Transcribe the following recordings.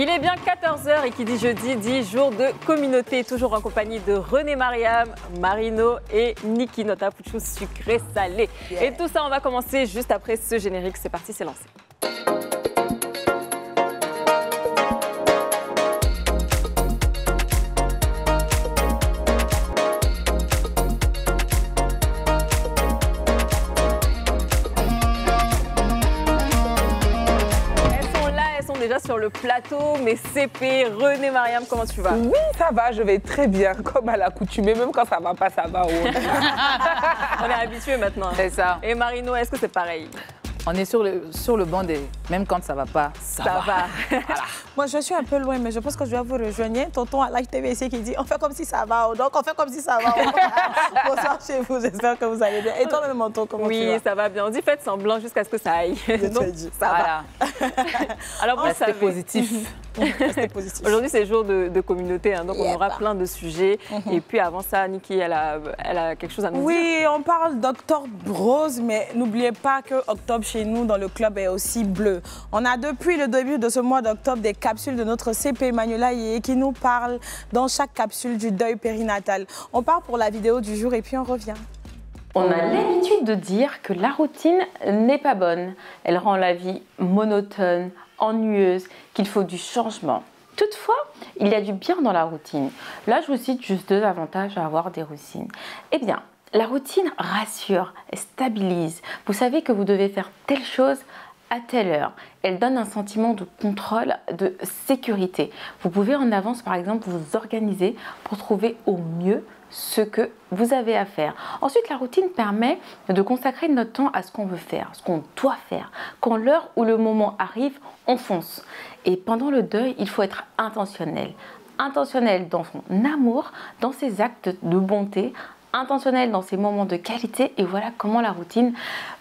Il est bien 14 h et qui dit jeudi dit jour de communauté, toujours en compagnie de René Mariam, Marino et Niki, notre apouchou sucré salé. Yeah. Et tout ça, on va commencer juste après ce générique. C'est parti, c'est lancé. Déjà sur le plateau, mes CP, René Mariam, comment tu vas? Oui, ça va, je vais très bien, comme à l'accoutumée, même quand ça va pas, ça va. On est habitués maintenant. C'est ça. Et Marino, est-ce que c'est pareil? On est sur le banc des... Même quand ça va pas, ça va. Voilà. Moi, je suis un peu loin, mais je pense que je dois vous rejoindre. Tonton à l'HTVC qui dit on fait comme si ça va. Donc, on fait comme si ça va. Bonsoir chez vous, j'espère que vous allez bien. Et toi-même, Manton, comment tu vas? Oui, ça va bien. On dit faites semblant jusqu'à ce que ça aille. Donc, ça va. Alors, vous savez... positif. Aujourd'hui, c'est jour de communauté, hein, donc on aura plein de sujets. Et puis avant ça, Niki, elle a quelque chose à nous dire. Oui, on parle d'octobre rose, mais n'oubliez pas que octobre chez nous dans le club est aussi bleu. On a depuis le début de ce mois d'octobre des capsules de notre CP Manuela Yeye qui nous parle dans chaque capsule du deuil périnatal. On part pour la vidéo du jour et puis on revient. On a l'habitude de dire que la routine n'est pas bonne. Elle rend la vie monotone, ennuyeuse, qu'il faut du changement. Toutefois, il y a du bien dans la routine. Là, je vous cite juste 2 avantages à avoir des routines. Eh bien, la routine rassure, stabilise. Vous savez que vous devez faire telle chose à telle heure. Elle donne un sentiment de contrôle, de sécurité. Vous pouvez en avance, par exemple, vous organiser pour trouver au mieux ce que vous avez à faire. Ensuite, la routine permet de consacrer notre temps à ce qu'on veut faire, ce qu'on doit faire. Quand l'heure ou le moment arrive, on fonce. Et pendant le deuil, il faut être intentionnel. Intentionnel dans son amour, dans ses actes de bonté, intentionnel dans ses moments de qualité. Et voilà comment la routine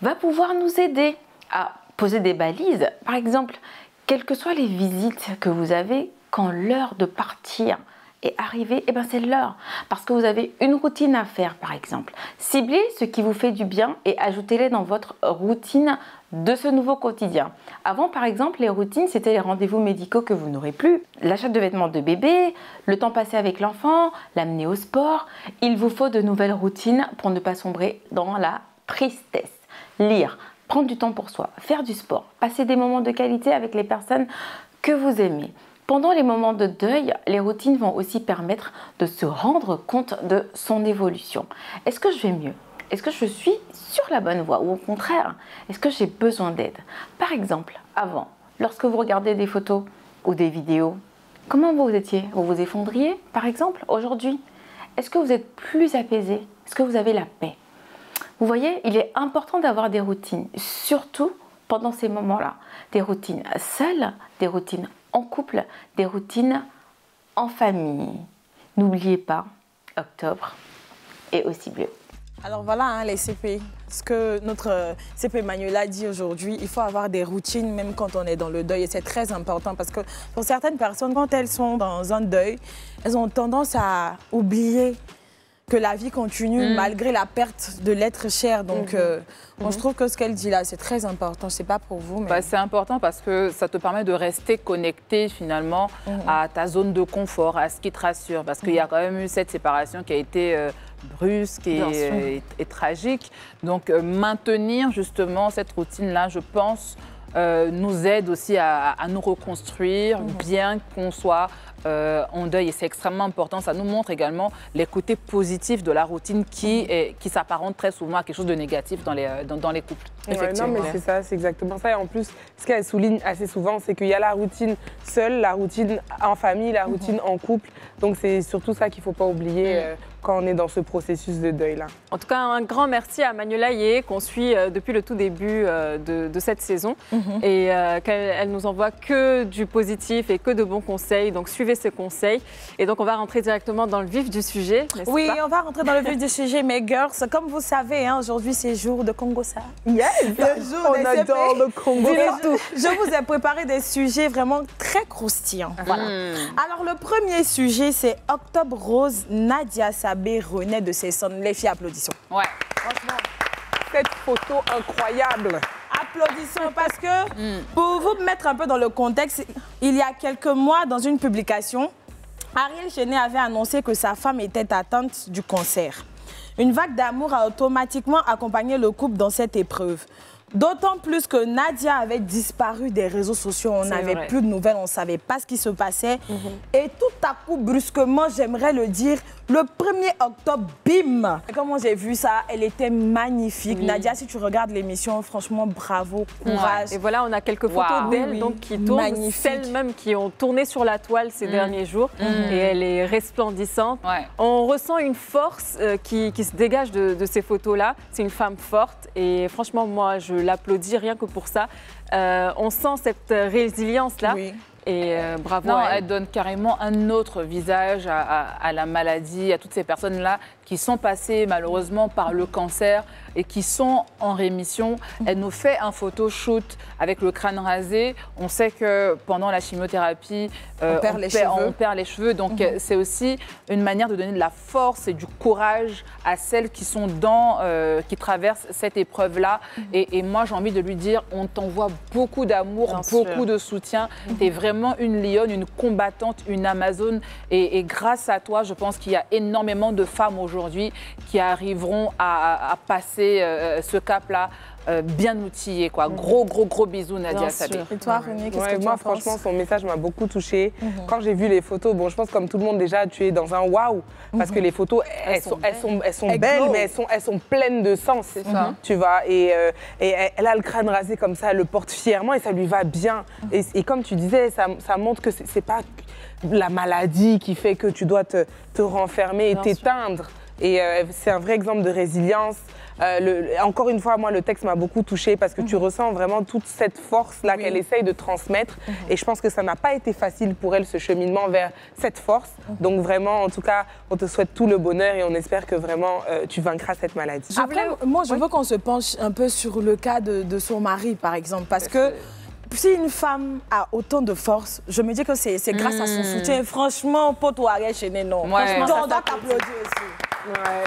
va pouvoir nous aider à poser des balises. Par exemple, quelles que soient les visites que vous avez, quand l'heure de partir est arrivée, eh ben c'est l'heure. Parce que vous avez une routine à faire, par exemple. Ciblez ce qui vous fait du bien et ajoutez-les dans votre routine de ce nouveau quotidien. Avant, par exemple, les routines, c'était les rendez-vous médicaux que vous n'aurez plus, l'achat de vêtements de bébé, le temps passé avec l'enfant, l'amener au sport. Il vous faut de nouvelles routines pour ne pas sombrer dans la tristesse. Lire, prendre du temps pour soi, faire du sport, passer des moments de qualité avec les personnes que vous aimez. Pendant les moments de deuil, les routines vont aussi permettre de se rendre compte de son évolution. Est-ce que je vais mieux? Est-ce que je suis sur la bonne voie? Ou au contraire, est-ce que j'ai besoin d'aide? Par exemple, avant, lorsque vous regardez des photos ou des vidéos, comment vous étiez? Vous vous effondriez, par exemple? Aujourd'hui, est-ce que vous êtes plus apaisé? Est-ce que vous avez la paix? Vous voyez, il est important d'avoir des routines, surtout pendant ces moments-là. Des routines seules, des routines en couple, des routines en famille. N'oubliez pas, octobre est aussi bleu. Alors voilà, hein, les CP. Ce que notre CP Manuela dit aujourd'hui, il faut avoir des routines même quand on est dans le deuil. Et c'est très important parce que pour certaines personnes, quand elles sont dans un deuil, elles ont tendance à oublier que la vie continue malgré la perte de l'être cher. Donc, bon, je trouve que ce qu'elle dit là, c'est très important. Je ne sais pas pour vous, mais... Bah, c'est important parce que ça te permet de rester connecté finalement à ta zone de confort, à ce qui te rassure. Parce qu'il y a quand même eu cette séparation qui a été brusque et tragique. Donc, maintenir justement cette routine-là, je pense, nous aide aussi à nous reconstruire, bien qu'on soit en deuil. Et c'est extrêmement important. Ça nous montre également les côtés positifs de la routine qui s'apparente très souvent à quelque chose de négatif dans les couples. Ouais, non, mais c'est ça, c'est exactement ça. Et en plus, ce qu'elle souligne assez souvent, c'est qu'il y a la routine seule, la routine en famille, la routine en couple. Donc, c'est surtout ça qu'il ne faut pas oublier quand on est dans ce processus de deuil-là. En tout cas, un grand merci à Manuela Yeye qu'on suit depuis le tout début de cette saison et qu'elle nous envoie que du positif et que de bons conseils. Donc, suivez ses conseils. Et donc, on va rentrer directement dans le vif du sujet. Oui, on va rentrer dans le vif du sujet, mes girls. Comme vous savez, hein, aujourd'hui, c'est jour de Congossa. Yes! On adore le Congo. Je vous ai préparé des sujets vraiment très croustillants. Voilà. Alors, le premier sujet, c'est Octobre Rose. Nadia Sabé renaît de ses cendres. Les filles, applaudissons. Ouais. Franchement, cette photo incroyable. applaudissons parce que pour vous mettre un peu dans le contexte, il y a quelques mois, dans une publication, Ariel Chenet avait annoncé que sa femme était atteinte du cancer. Une vague d'amour a automatiquement accompagné le couple dans cette épreuve. D'autant plus que Nadia avait disparu des réseaux sociaux, on n'avait plus de nouvelles, on ne savait pas ce qui se passait. Et tout à coup, brusquement, j'aimerais le dire, le 1er octobre, bim! Comment j'ai vu ça, elle était magnifique. Nadia, si tu regardes l'émission, franchement, bravo, courage. Et voilà, on a quelques photos d'elle donc qui tournent, celles même qui ont tourné sur la toile ces derniers jours. Et elle est resplendissante. On ressent une force qui se dégage de ces photos-là. C'est une femme forte et franchement, moi, je l'applaudis rien que pour ça. On sent cette résilience-là. Et bravo. Non, elle donne carrément un autre visage à la maladie, à toutes ces personnes-là qui sont passées malheureusement par le cancer et qui sont en rémission. Elle nous fait un photoshoot avec le crâne rasé. On sait que pendant la chimiothérapie, on perd les cheveux. Donc c'est aussi une manière de donner de la force et du courage à celles qui sont qui traversent cette épreuve-là. Et moi, j'ai envie de lui dire, on t'envoie beaucoup d'amour, beaucoup de soutien. Tu es vraiment une lionne, une combattante, une Amazone. Et grâce à toi, je pense qu'il y a énormément de femmes aujourd'hui qui arriveront à passer ce cap-là bien outillé, quoi. Gros bisous, Nadia Sabé. Et toi, René, qu'est-ce que tu en penses? Franchement, son message m'a beaucoup touchée. Quand j'ai vu les photos, bon, je pense comme tout le monde déjà, tu es dans un waouh, parce que les photos, elles sont belles, mais elles sont pleines de sens. C'est ça. Tu vois, et elle a le crâne rasé comme ça, elle le porte fièrement et ça lui va bien. Et comme tu disais, ça montre que c'est pas la maladie qui fait que tu dois te renfermer et t'éteindre. Et c'est un vrai exemple de résilience. Encore une fois, moi, le texte m'a beaucoup touchée parce que tu ressens vraiment toute cette force-là qu'elle essaye de transmettre. Et je pense que ça n'a pas été facile pour elle, ce cheminement vers cette force. Donc vraiment, en tout cas, on te souhaite tout le bonheur et on espère que vraiment tu vaincras cette maladie. Après, moi, je veux qu'on se penche un peu sur le cas de son mari, par exemple, parce que si une femme a autant de force, je me dis que c'est grâce à son soutien. Franchement, pote ou Ariel Chenet, non. Franchement, on doit t'applaudir aussi.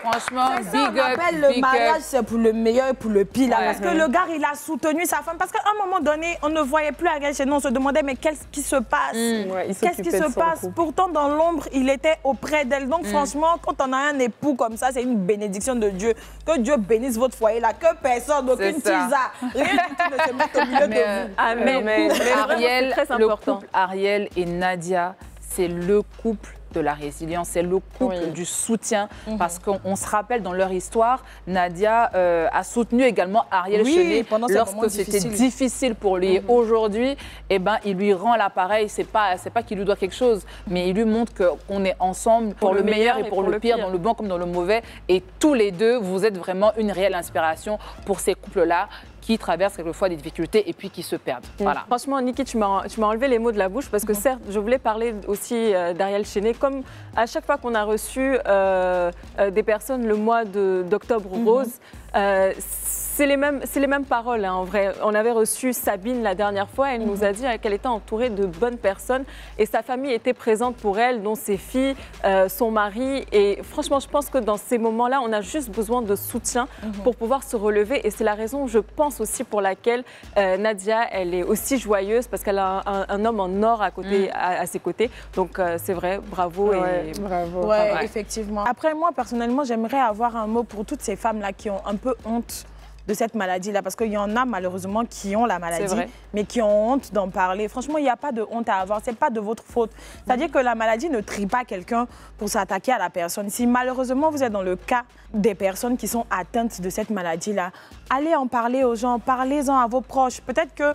Franchement, big up. Le mariage, c'est pour le meilleur et pour le pire. Là, parce que le gars, il a soutenu sa femme. Parce qu'à un moment donné, on ne voyait plus Ariel Chenet. On se demandait, mais qu'est-ce qui se passe? Qu'est-ce qui se passe? Pourtant, dans l'ombre, il était auprès d'elle. Donc, franchement, quand on a un époux comme ça, c'est une bénédiction de Dieu. Que Dieu bénisse votre foyer là. Que personne, aucune tisa, rien du tout ne se mette au milieu de vous. Amen. Mais Ariel, le couple Ariel et Nadia, c'est le couple de la résilience, c'est le couple du soutien, parce qu'on se rappelle dans leur histoire, Nadia a soutenu également Ariel Chenet lorsque c'était difficile pour lui. Aujourd'hui, eh ben, il lui rend l'appareil, c'est pas qu'il lui doit quelque chose, mais il lui montre qu'on est ensemble pour le meilleur et pour le pire, dans le bon comme dans le mauvais, et tous les deux, vous êtes vraiment une réelle inspiration pour ces couples-là qui traversent quelquefois des difficultés et puis qui se perdent. Voilà. Franchement, Niki, tu m'as enlevé les mots de la bouche parce que certes, je voulais parler aussi d'Ariel Chenet. Comme à chaque fois qu'on a reçu des personnes le mois d'Octobre Rose, c'est les mêmes paroles, hein, en vrai. On avait reçu Sabine la dernière fois. Elle nous a dit qu'elle était entourée de bonnes personnes et sa famille était présente pour elle, dont ses filles, son mari. Et franchement, je pense que dans ces moments-là, on a juste besoin de soutien pour pouvoir se relever. Et c'est la raison, je pense aussi, pour laquelle Nadia, elle est aussi joyeuse parce qu'elle a un homme en or à ses côtés. Donc, c'est vrai, bravo. Bravo. Ouais, effectivement. Après, moi, personnellement, j'aimerais avoir un mot pour toutes ces femmes-là qui ont un peu honte de cette maladie-là, parce qu'il y en a malheureusement qui ont la maladie, mais qui ont honte d'en parler. Franchement, il n'y a pas de honte à avoir, c'est pas de votre faute. C'est-à-dire que la maladie ne trie pas quelqu'un pour s'attaquer à la personne. Si malheureusement vous êtes dans le cas des personnes qui sont atteintes de cette maladie-là, allez en parler aux gens, parlez-en à vos proches. Peut-être que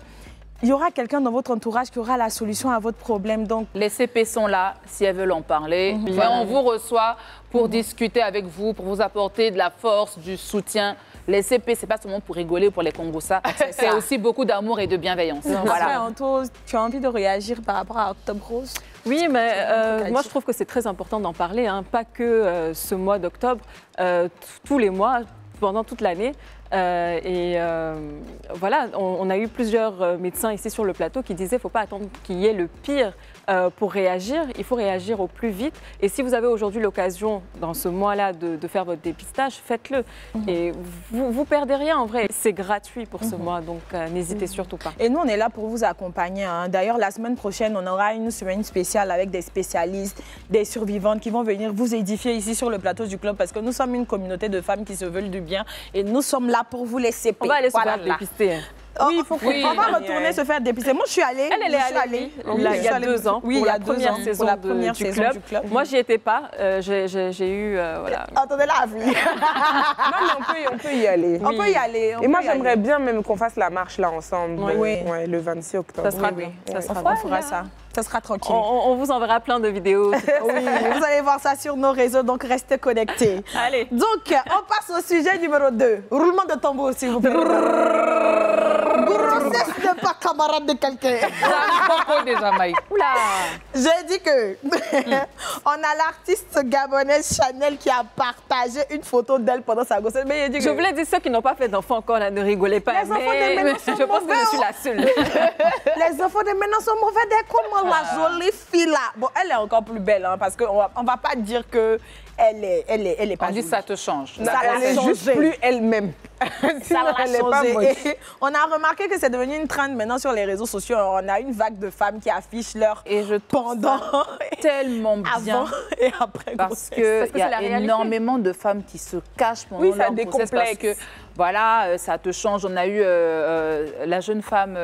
il y aura quelqu'un dans votre entourage qui aura la solution à votre problème. Donc, les CP sont là si elles veulent en parler. Mais on vous reçoit pour discuter avec vous, pour vous apporter de la force, du soutien. Les CP, c'est pas seulement pour rigoler, pour les Congoussa. C'est aussi beaucoup d'amour et de bienveillance. Voilà. Anto, tu as envie de réagir par rapport à Octobre Rose? Oui, mais moi je trouve que c'est très important d'en parler, hein, pas que ce mois d'octobre, tous les mois, pendant toute l'année. Voilà, on a eu plusieurs médecins ici sur le plateau qui disaient qu'il ne faut pas attendre qu'il y ait le pire pour réagir. Il faut réagir au plus vite. Et si vous avez aujourd'hui l'occasion, dans ce mois-là, de faire votre dépistage, faites-le. Et vous ne perdez rien en vrai. C'est gratuit pour ce mois, donc n'hésitez surtout pas. Et nous, on est là pour vous accompagner. Hein. D'ailleurs, la semaine prochaine, on aura une semaine spéciale avec des spécialistes, des survivantes qui vont venir vous édifier ici sur le plateau du club parce que nous sommes une communauté de femmes qui se veulent du bien et nous sommes là pour vous laisser payer. On va aller se faire dépister. Hein. Oui, on va retourner se faire dépister. Moi, je suis allée. Elle est allée il y a 2 ans. Oui, pour il y a la première saison du club. Moi, j'y étais pas. J'ai eu. Voilà. Attendez la vie. Non, mais on peut y aller. On peut y aller. Et moi, j'aimerais bien même qu'on fasse la marche là ensemble. Oui. Ouais, le 26 octobre. Ça sera bien. On fera ça. Ça sera tranquille. On vous enverra plein de vidéos. Oui, vous allez voir ça sur nos réseaux, donc restez connectés. Allez. Donc, on passe au sujet numéro 2. Roulement de tambour, s'il vous plaît. Grossesse n'est pas camarade de quelqu'un. de Jamaïque. Oula. J'ai dit que on a l'artiste gabonaise Chanel qui a partagé une photo d'elle pendant sa grossesse. Mais j'ai dit que... Je voulais dire ceux qui n'ont pas fait d'enfants encore, là, ne rigolez pas. Les enfants de maintenant sont je pense que mauvais, je suis la seule. Les enfants de maintenant sont mauvais. Comment la jolie fille là. Bon, elle est encore plus belle, hein, parce qu'on ne va pas dire que elle est pas On dit jolie. ça te change. Ça Elle est juste plus elle-même. Ça l'a elle est pas changé. moche. Et on a remarqué que c'est devenu une trend maintenant sur les réseaux sociaux. On a une vague de femmes qui affichent leur Et je trouve pendant, tellement bien. avant et après Parce grossesse. qu'il y c'est la a réalité. énormément de femmes qui se cachent pendant Oui, ça leur grossesse parce décomplexe. que voilà, ça te change. On a eu la jeune femme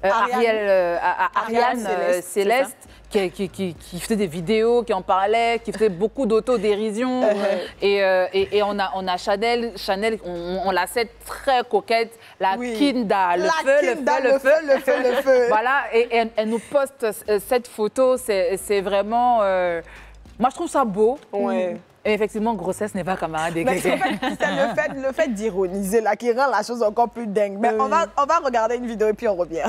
Ariane Céleste qui faisait des vidéos, qui en parlait, qui faisait beaucoup d'autodérision. Et on a Chanel, on la sait très coquette, la Kinda, le feu. Voilà, et elle nous poste cette photo, c'est vraiment... moi, je trouve ça beau. Ouais. Et effectivement, grossesse n'est pas camarade des Mais quelqu'un. c'est le fait d'ironiser là qui rend la chose encore plus dingue. Mais on va regarder une vidéo et puis on revient.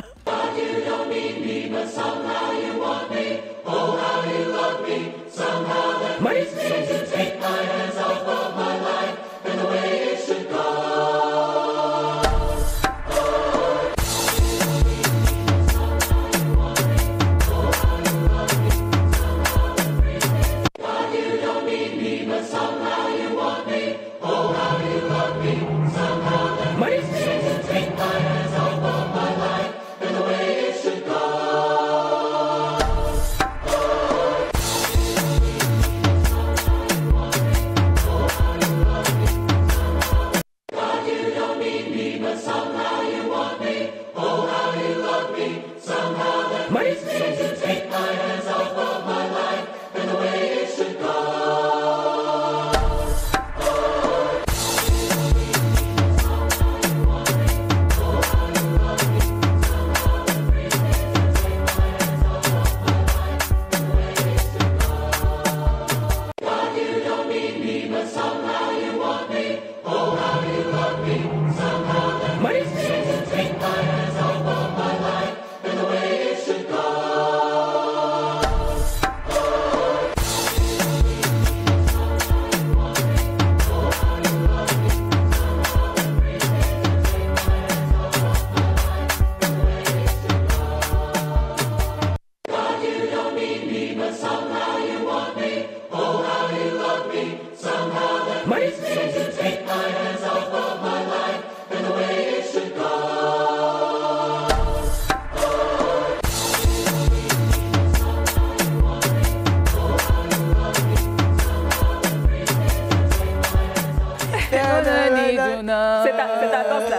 C'est ta danse là.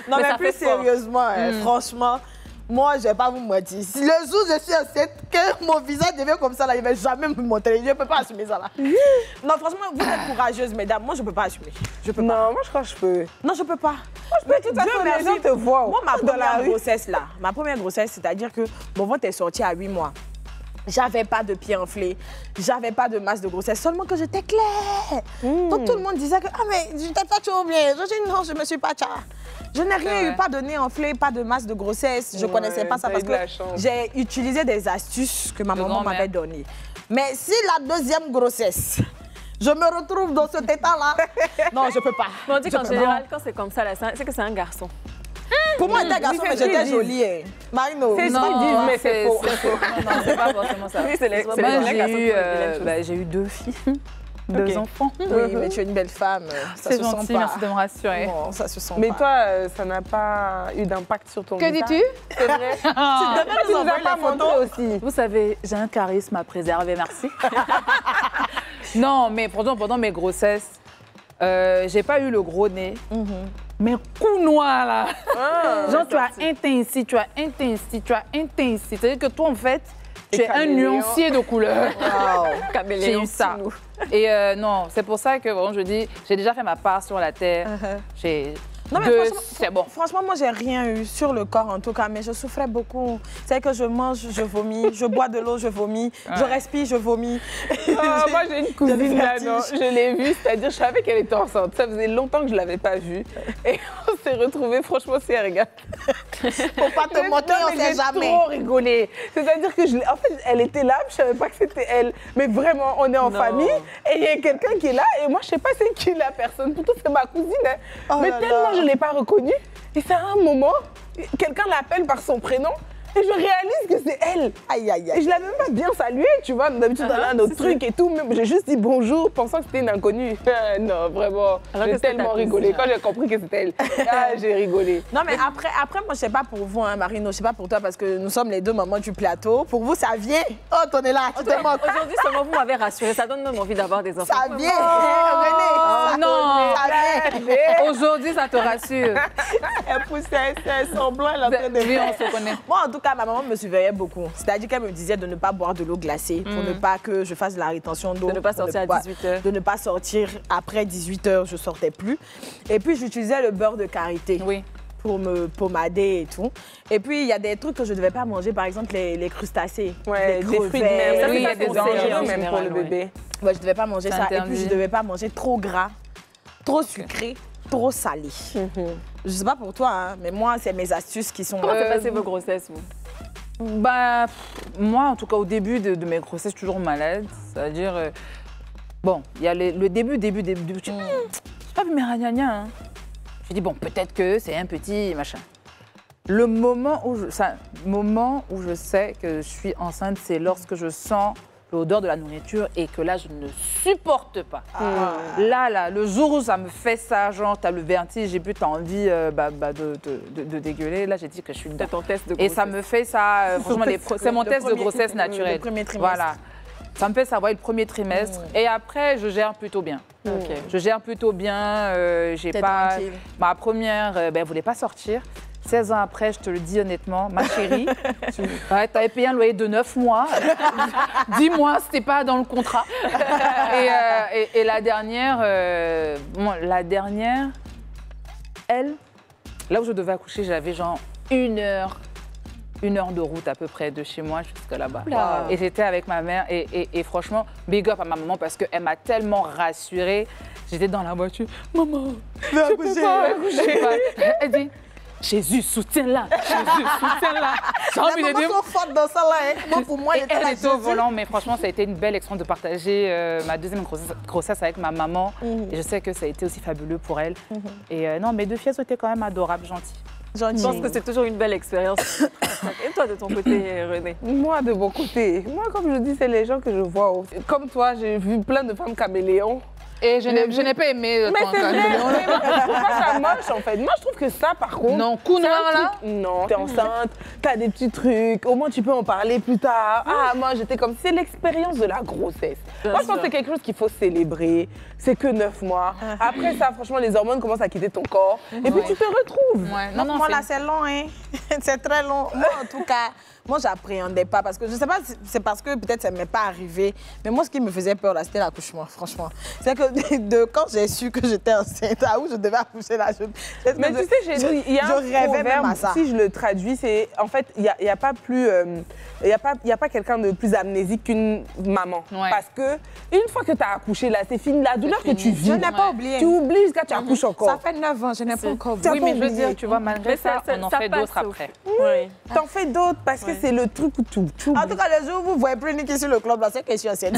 Non, mais plus sérieusement, franchement, moi, je ne vais pas vous mentir. Si le jour où je suis enceinte, que mon visage devient comme ça, là, il ne va jamais me montrer. Je ne peux pas assumer ça. Là. Non, franchement, vous êtes courageuse, mesdames. Moi, je ne peux pas assumer. Je peux pas. Non, moi, je crois que je peux. Non, je ne peux pas. Mais de toute façon, les gens te voient. Moi, ma dans la première rue. grossesse, là, ma première grossesse, c'est-à-dire que mon ventre est sorti à 8 mois. J'avais pas de pieds enflés, j'avais pas de masse de grossesse, seulement que j'étais claire. Donc tout le monde disait que, ah mais je t'ai pas toujours bien. Je dis non, je me suis pas tcha. Je n'ai rien eu, pas de nez enflé, pas de masse de grossesse. Je connaissais pas ça parce que j'ai utilisé des astuces que ma maman m'avait données. Mais si la deuxième grossesse, je me retrouve dans cet état-là, non, je peux pas. Mais on dit qu'en général, quand c'est comme ça, là, c'est que c'est un garçon. Pour moi, j'étais un garçon, mais j'étais jolie. Hein. Marino. C'est ce qu'ils disent, mais c'est faux. Non, c'est pas forcément ça. Oui, c'est les Moi, j'ai eu 2 filles. 2 enfants. Oui, mais tu es une belle femme. Ça C'est se gentil, sent pas. merci de me rassurer. Non, ça se sent Mais pas. toi, ça n'a pas eu d'impact sur ton Que visage. dis-tu? C'est vrai. Tu nous as pas montré aussi. Vous savez, j'ai un charisme à préserver, merci. Non, mais pendant mes grossesses, j'ai pas eu le gros nez. Mais coup noir, là. Genre, tu as un teint ici, tu as un teint ici, tu as un teint ici. C'est-à-dire que toi, en fait, tu es un nuancier de couleurs. J'ai eu ça. Et non, c'est pour ça que bon, je dis, j'ai déjà fait ma part sur la terre. Non, mais c'est bon. Franchement, moi, j'ai rien eu sur le corps, en tout cas, mais je souffrais beaucoup. C'est que je mange, je vomis, je bois de l'eau, je vomis, je respire, je vomis. Moi, j'ai une cousine là, non, je l'ai vue, c'est-à-dire, je savais qu'elle était enceinte. Ça faisait longtemps que je ne l'avais pas vue. Et on s'est retrouvés, franchement, si elle regarde. Faut pas te montrer, on sait jamais. J'ai trop rigolé. C'est-à-dire que, en fait, elle était là, je ne savais pas que c'était elle. Mais vraiment, on est en famille et il y a quelqu'un qui est là et moi, je ne sais pas c'est qui la personne. Pourtant, c'est ma cousine. Hein. Mais tellement je ne l'ai pas reconnue. Et c'est à un moment, quelqu'un l'appelle par son prénom. Et je réalise que c'est elle. Aïe, aïe, aïe. Et je l'avais même pas bien saluée, tu vois. D'habitude, on a un autre truc et tout. J'ai juste dit bonjour, pensant que c'était une inconnue. Non, vraiment. J'ai tellement rigolé. Quand j'ai compris que c'était elle, j'ai rigolé. Non, mais après, moi, je sais pas pour vous, hein, Marino, je sais pas pour toi, parce que nous sommes les deux mamans du plateau. Pour vous, ça vient. Oh, t'en es là, tu te moques. Aujourd'hui, seulement vous m'avez rassuré. Ça donne même envie d'avoir des enfants. Ça vient. René. Non. Ça vient. Aujourd'hui, ça te rassure. Elle poussait, elle semblant, elle est en train de Oui, on se connaît. Moi, en tout cas, ma maman me surveillait beaucoup. C'est-à-dire qu'elle me disait de ne pas boire de l'eau glacée pour ne pas que je fasse de la rétention d'eau. De ne pas sortir à 18h. De ne pas sortir après 18h, je sortais plus. Et puis, j'utilisais le beurre de karité. Oui. Pour me pommader et tout. Et puis, il y a des trucs que je ne devais pas manger, par exemple les crustacés, Ouais, les des fruits de crevettes. mer. Oui, il y a des enjeux en même pour le général, bébé. Ouais, je ne devais pas manger ça. Et interdit. puis, je ne devais pas manger trop gras, trop sucré, trop salé. Je ne sais pas pour toi, hein, mais moi, c'est mes astuces qui sont... Comment s'est passé vos grossesses, vous? Bah, moi, en tout cas, au début de mes grossesses, je suis toujours malade. C'est-à-dire, bon, il y a le début. J'ai pas vu mes ragnagnas. Hein. Je dis, bon, peut-être que c'est un petit machin. Le moment où je sais que je suis enceinte, c'est lorsque je sens l'odeur de la nourriture et que là, je ne supporte pas. Là, le jour où ça me fait ça, genre, t'as le vertige et puis t'as envie de dégueuler, là, j'ai dit que je suis dedans. C'est ton test de grossesse. Et ça me fait ça, franchement, c'est mon test de grossesse naturelle. Le premier trimestre. Voilà. Ça me fait savoir le premier trimestre. Et après, je gère plutôt bien. Ok. Je gère plutôt bien. J'ai T'es pas. tranquille. Ma première, elle voulait pas sortir. 16 ans après, je te le dis honnêtement, ma chérie, t'avais payé un loyer de 9 mois. 10 mois, c'était pas dans le contrat. Et la dernière, elle, là où je devais accoucher, j'avais genre 1 heure de route à peu près de chez moi jusqu'à là-bas. Oula. Et j'étais avec ma mère et franchement, big up à ma maman parce qu'elle m'a tellement rassurée. J'étais dans la voiture, maman, je peux pas accoucher. Elle dit, Jésus, soutiens-la, Jésus, soutiens-la. J'ai envie de Les dire. mamans sont fortes dans ça là. Hein. Moi, pour moi, Et elle était au volant, mais franchement, ça a été une belle expérience de partager ma deuxième grossesse avec ma maman. Et je sais que ça a été aussi fabuleux pour elle. Et non, mes 2 filles ont été quand même adorables, gentilles. Je pense que c'est toujours une belle expérience. Et toi, de ton côté, René? Moi, de mon côté, comme je dis, c'est les gens que je vois. Comme toi, j'ai vu plein de femmes caméléons. Et je n'ai pas aimé. Mais c'est vrai, mais moi, je trouve pas ça moche en fait. Moi, je trouve que ça, par contre. Non, coup c'est un noir là. truc- Non, t'es enceinte, t'as des petits trucs, au moins tu peux en parler plus tard. Ah, moi, j'étais comme. C'est l'expérience de la grossesse. Moi, je pense que c'est quelque chose qu'il faut célébrer. C'est que 9 mois. Après ça, franchement, les hormones commencent à quitter ton corps. Et puis, tu te retrouves. Ouais. Non, moi, là, c'est long, hein. C'est très long. Moi, en tout cas, moi, j'appréhendais pas parce que je sais pas, c'est parce que peut-être ça ne m'est pas arrivé. Mais moi, ce qui me faisait peur, là, c'était l'accouchement, franchement. C'est que quand j'ai su que j'étais enceinte, où je devais accoucher là, mais tu sais, il y a un proverbe, si je le traduis, c'est en fait, il y a pas plus, il y a pas quelqu'un de plus amnésique qu'une maman. Ouais. Parce que une fois que tu as accouché là, c'est fini. La douleur que tu vis, je n'ai pas oublié. Tu oublies jusqu'à tu accouches encore. Ça fait 9 ans, je n'ai pas encore oublié. Oui, mais je veux dire, tu vois, malgré ça, on en fait d'autres après. Oui. T'en fais d'autres parce que c'est le truc où tu en tout cas, le jour où vous voyez plus Niki sur le club, là, c'est que je suis enceinte.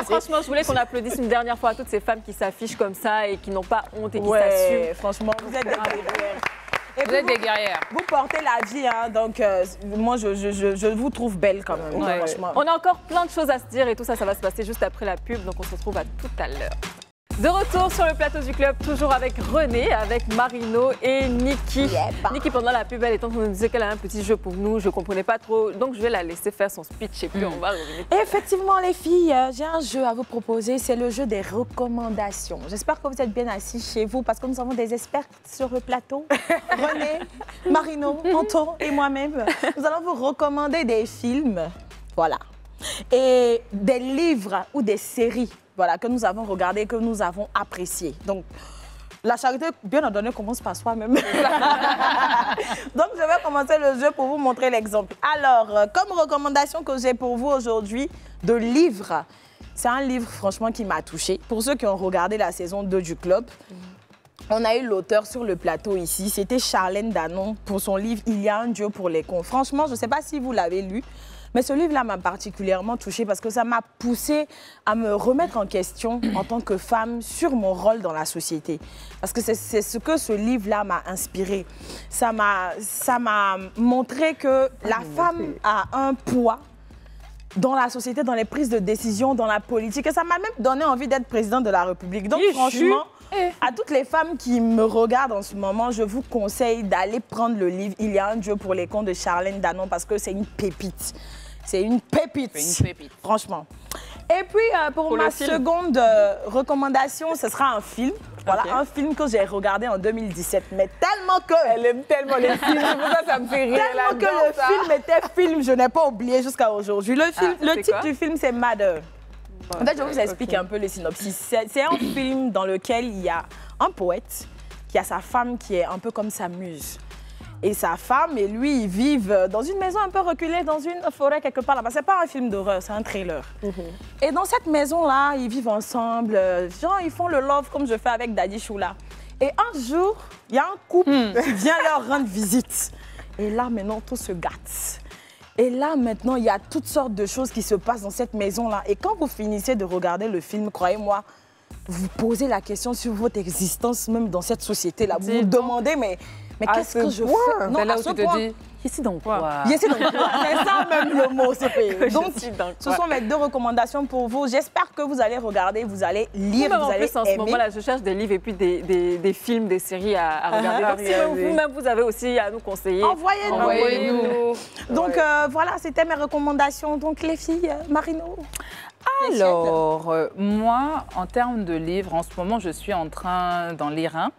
Franchement, je voulais qu'on applaudisse une dernière fois à toutes ces femmes qui s'affichent comme ça et qui n'ont pas honte et qui s'assument. Franchement, vous êtes des guerrières. Vous êtes des guerrières. Vous portez la vie, hein, donc moi, je vous trouve belle quand même. Ouais. Franchement. On a encore plein de choses à se dire et tout ça, ça va se passer juste après la pub. Donc on se retrouve à tout à l'heure. De retour sur le plateau du club, toujours avec René, avec Marino et Niki. Niki, pendant la pub, elle est en train de nous dire qu'elle a un petit jeu pour nous. Je ne comprenais pas trop, donc je vais la laisser faire son speech et puis on va revenir. Effectivement, les filles, j'ai un jeu à vous proposer. C'est le jeu des recommandations. J'espère que vous êtes bien assis chez vous parce que nous avons des experts sur le plateau. René, Marino, Anton et moi-même. Nous allons vous recommander des films, voilà, et des livres ou des séries. Voilà, que nous avons regardé, que nous avons apprécié. Donc, la charité bien ordonnée commence par soi-même. Donc, je vais commencer le jeu pour vous montrer l'exemple. Alors, comme recommandation que j'ai pour vous aujourd'hui de livre, c'est un livre, franchement, qui m'a touchée. Pour ceux qui ont regardé la saison 2 du club, on a eu l'auteur sur le plateau ici. C'était Charlène Danon pour son livre « Il y a un Dieu pour les cons ». Franchement, je ne sais pas si vous l'avez lu. Mais ce livre-là m'a particulièrement touchée parce que ça m'a poussée à me remettre en question en tant que femme sur mon rôle dans la société. Parce que c'est ce que ce livre-là m'a inspirée. Ça m'a montré que la femme a un poids dans la société, dans les prises de décision, dans la politique. Et ça m'a même donné envie d'être présidente de la République. Donc franchement, à toutes les femmes qui me regardent en ce moment, je vous conseille d'aller prendre le livre « Il y a un Dieu pour les cons » de Charlène Danon parce que c'est une pépite. C'est une pépite, franchement. Et puis, pour ma seconde recommandation, ce sera un film. Voilà, un film que j'ai regardé en 2017. Mais tellement que... Elle aime tellement les films, ça me fait rire. Tellement que le film était film, je n'ai pas oublié jusqu'à aujourd'hui. Le titre du film, c'est Mother. En fait, je vais vous expliquer un peu le synopsis. C'est un film dans lequel il y a un poète qui a sa femme qui est un peu comme sa muse. Et sa femme et lui, ils vivent dans une maison un peu reculée, dans une forêt quelque part là-bas. C'est pas un film d'horreur, c'est un trailer. Et dans cette maison-là, ils vivent ensemble. Genre, ils font le love comme je fais avec Daddy Choula. Et un jour, il y a un couple qui vient leur rendre visite. Et là, maintenant, tout se gâte. Et là, maintenant, il y a toutes sortes de choses qui se passent dans cette maison-là. Et quand vous finissez de regarder le film, croyez-moi, vous posez la question sur votre existence, même dans cette société-là. Vous vous demandez, mais qu'est-ce que je fais? Non, là où tu te dis, ici dans quoi? Ici dans quoi? C'est ça même le mot, c'est donc, ce sont mes deux recommandations pour vous. J'espère que vous allez regarder, vous allez lire, vous allez aimer. En ce moment-là, je cherche des livres et puis des films, des séries à regarder. Donc, si vous-même, vous avez aussi à nous conseiller, envoyez-nous. Donc, voilà, c'était mes recommandations. Donc, les filles, Marino. Alors, moi, en termes de livres, en ce moment, je suis en train d'en lire un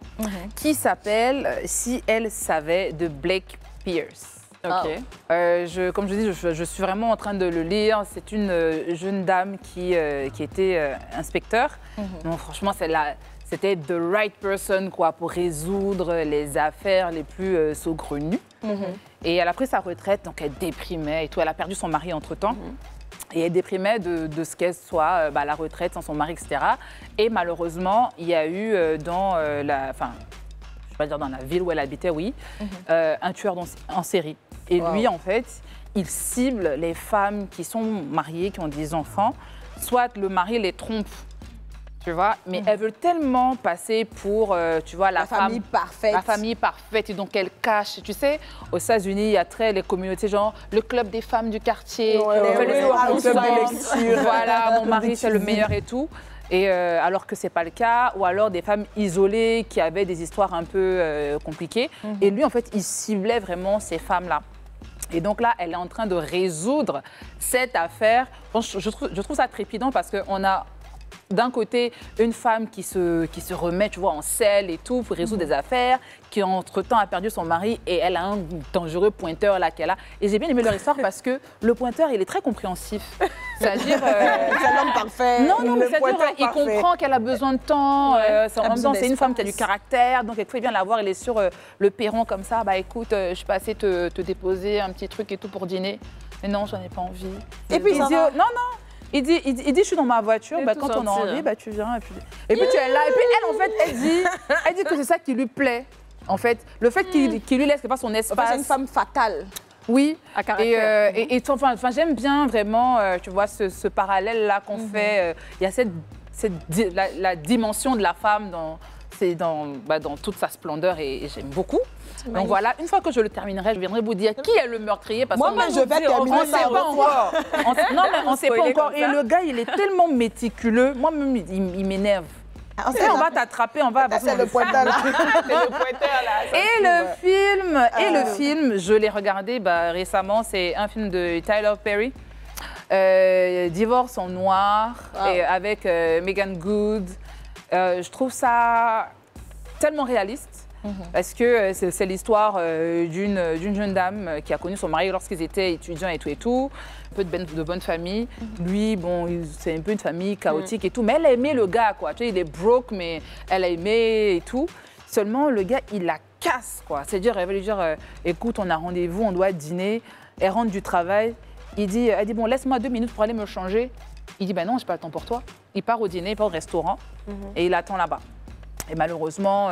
qui s'appelle « Si elle savait » de Blake Pierce. Comme je dis, je suis vraiment en train de le lire. C'est une jeune dame qui était inspecteur. Donc, franchement, c'était the right person quoi, pour résoudre les affaires les plus saugrenues. Et elle a pris sa retraite, donc elle déprimait et tout. Elle a perdu son mari entre-temps. Et elle déprimait de ce qu'elle soit la retraite sans son mari, etc. Et malheureusement, il y a eu dans je vais pas dire dans la ville où elle habitait, un tueur en série. Et lui, en fait, il cible les femmes qui sont mariées, qui ont des enfants. Soit le mari les trompe, tu vois, mais elles veulent tellement passer pour, tu vois, la femme, famille parfaite. La famille parfaite, et donc elle cache. Tu sais, aux États-Unis, il y a les communautés, genre le club des femmes du quartier, le club de lecture. Voilà, mon mari, c'est le meilleur et tout. Et alors que c'est pas le cas, ou alors des femmes isolées qui avaient des histoires un peu compliquées. Et lui, en fait, il ciblait vraiment ces femmes-là. Et donc là, elle est en train de résoudre cette affaire. Bon, je trouve ça trépidant parce qu'on a d'un côté, une femme qui se remet, tu vois, en selle et tout, pour résoudre des affaires, qui entre-temps a perdu son mari et elle a un dangereux pointeur là qu'elle a. Et j'ai bien aimé leur histoire parce que le pointeur, il est très compréhensif. C'est-à-dire... c'est l'homme parfait. Non, mais c'est-à-dire il comprend qu'elle a besoin de temps. En même temps, c'est une femme qui a du caractère, donc il faut bien la voir. Il est sur le perron comme ça. Bah écoute, je suis passée te déposer un petit truc et tout pour dîner. Mais non, j'en ai pas envie. Et puis il dit, non. Il dit, je suis dans ma voiture, bah, quand on a envie, bah, tu viens. Et puis tu es là. Et puis elle, en fait, elle dit que c'est ça qui lui plaît. En fait, le fait qu'il lui laisse pas son espace. C'est une femme fatale. Oui, à caractère. Et enfin, j'aime bien vraiment, tu vois, ce parallèle-là qu'on fait. Il y a la dimension de la femme dans toute sa splendeur et j'aime beaucoup. Donc voilà, une fois que je le terminerai, je viendrai vous dire qui est le meurtrier. Parce moi, je vais terminer. On ne sait pas encore. Non, mais on ne sait pas encore. Et le gars, il est tellement méticuleux. Moi-même, il m'énerve. On va t'attraper, on va... C'est le pointeur là. Et le film, je l'ai regardé récemment, c'est un film de Tyler Perry. Divorce en noir, et avec Megan Good. Je trouve ça tellement réaliste. Parce que c'est l'histoire d'une jeune dame qui a connu son mari lorsqu'ils étaient étudiants et tout. Un peu de bonne famille. Lui, bon, c'est un peu une famille chaotique et tout. Mais elle a aimé le gars, quoi. Tu sais, il est broke, mais elle a aimé et tout. Seulement, le gars, il la casse, quoi. C'est-à-dire, elle va lui dire, écoute, on a rendez-vous, on doit dîner. Elle rentre du travail. Elle dit, bon, laisse-moi 2 minutes pour aller me changer. Il dit, ben non, j'ai pas le temps pour toi. Il part au dîner, il part au restaurant et il attend là-bas. Et malheureusement,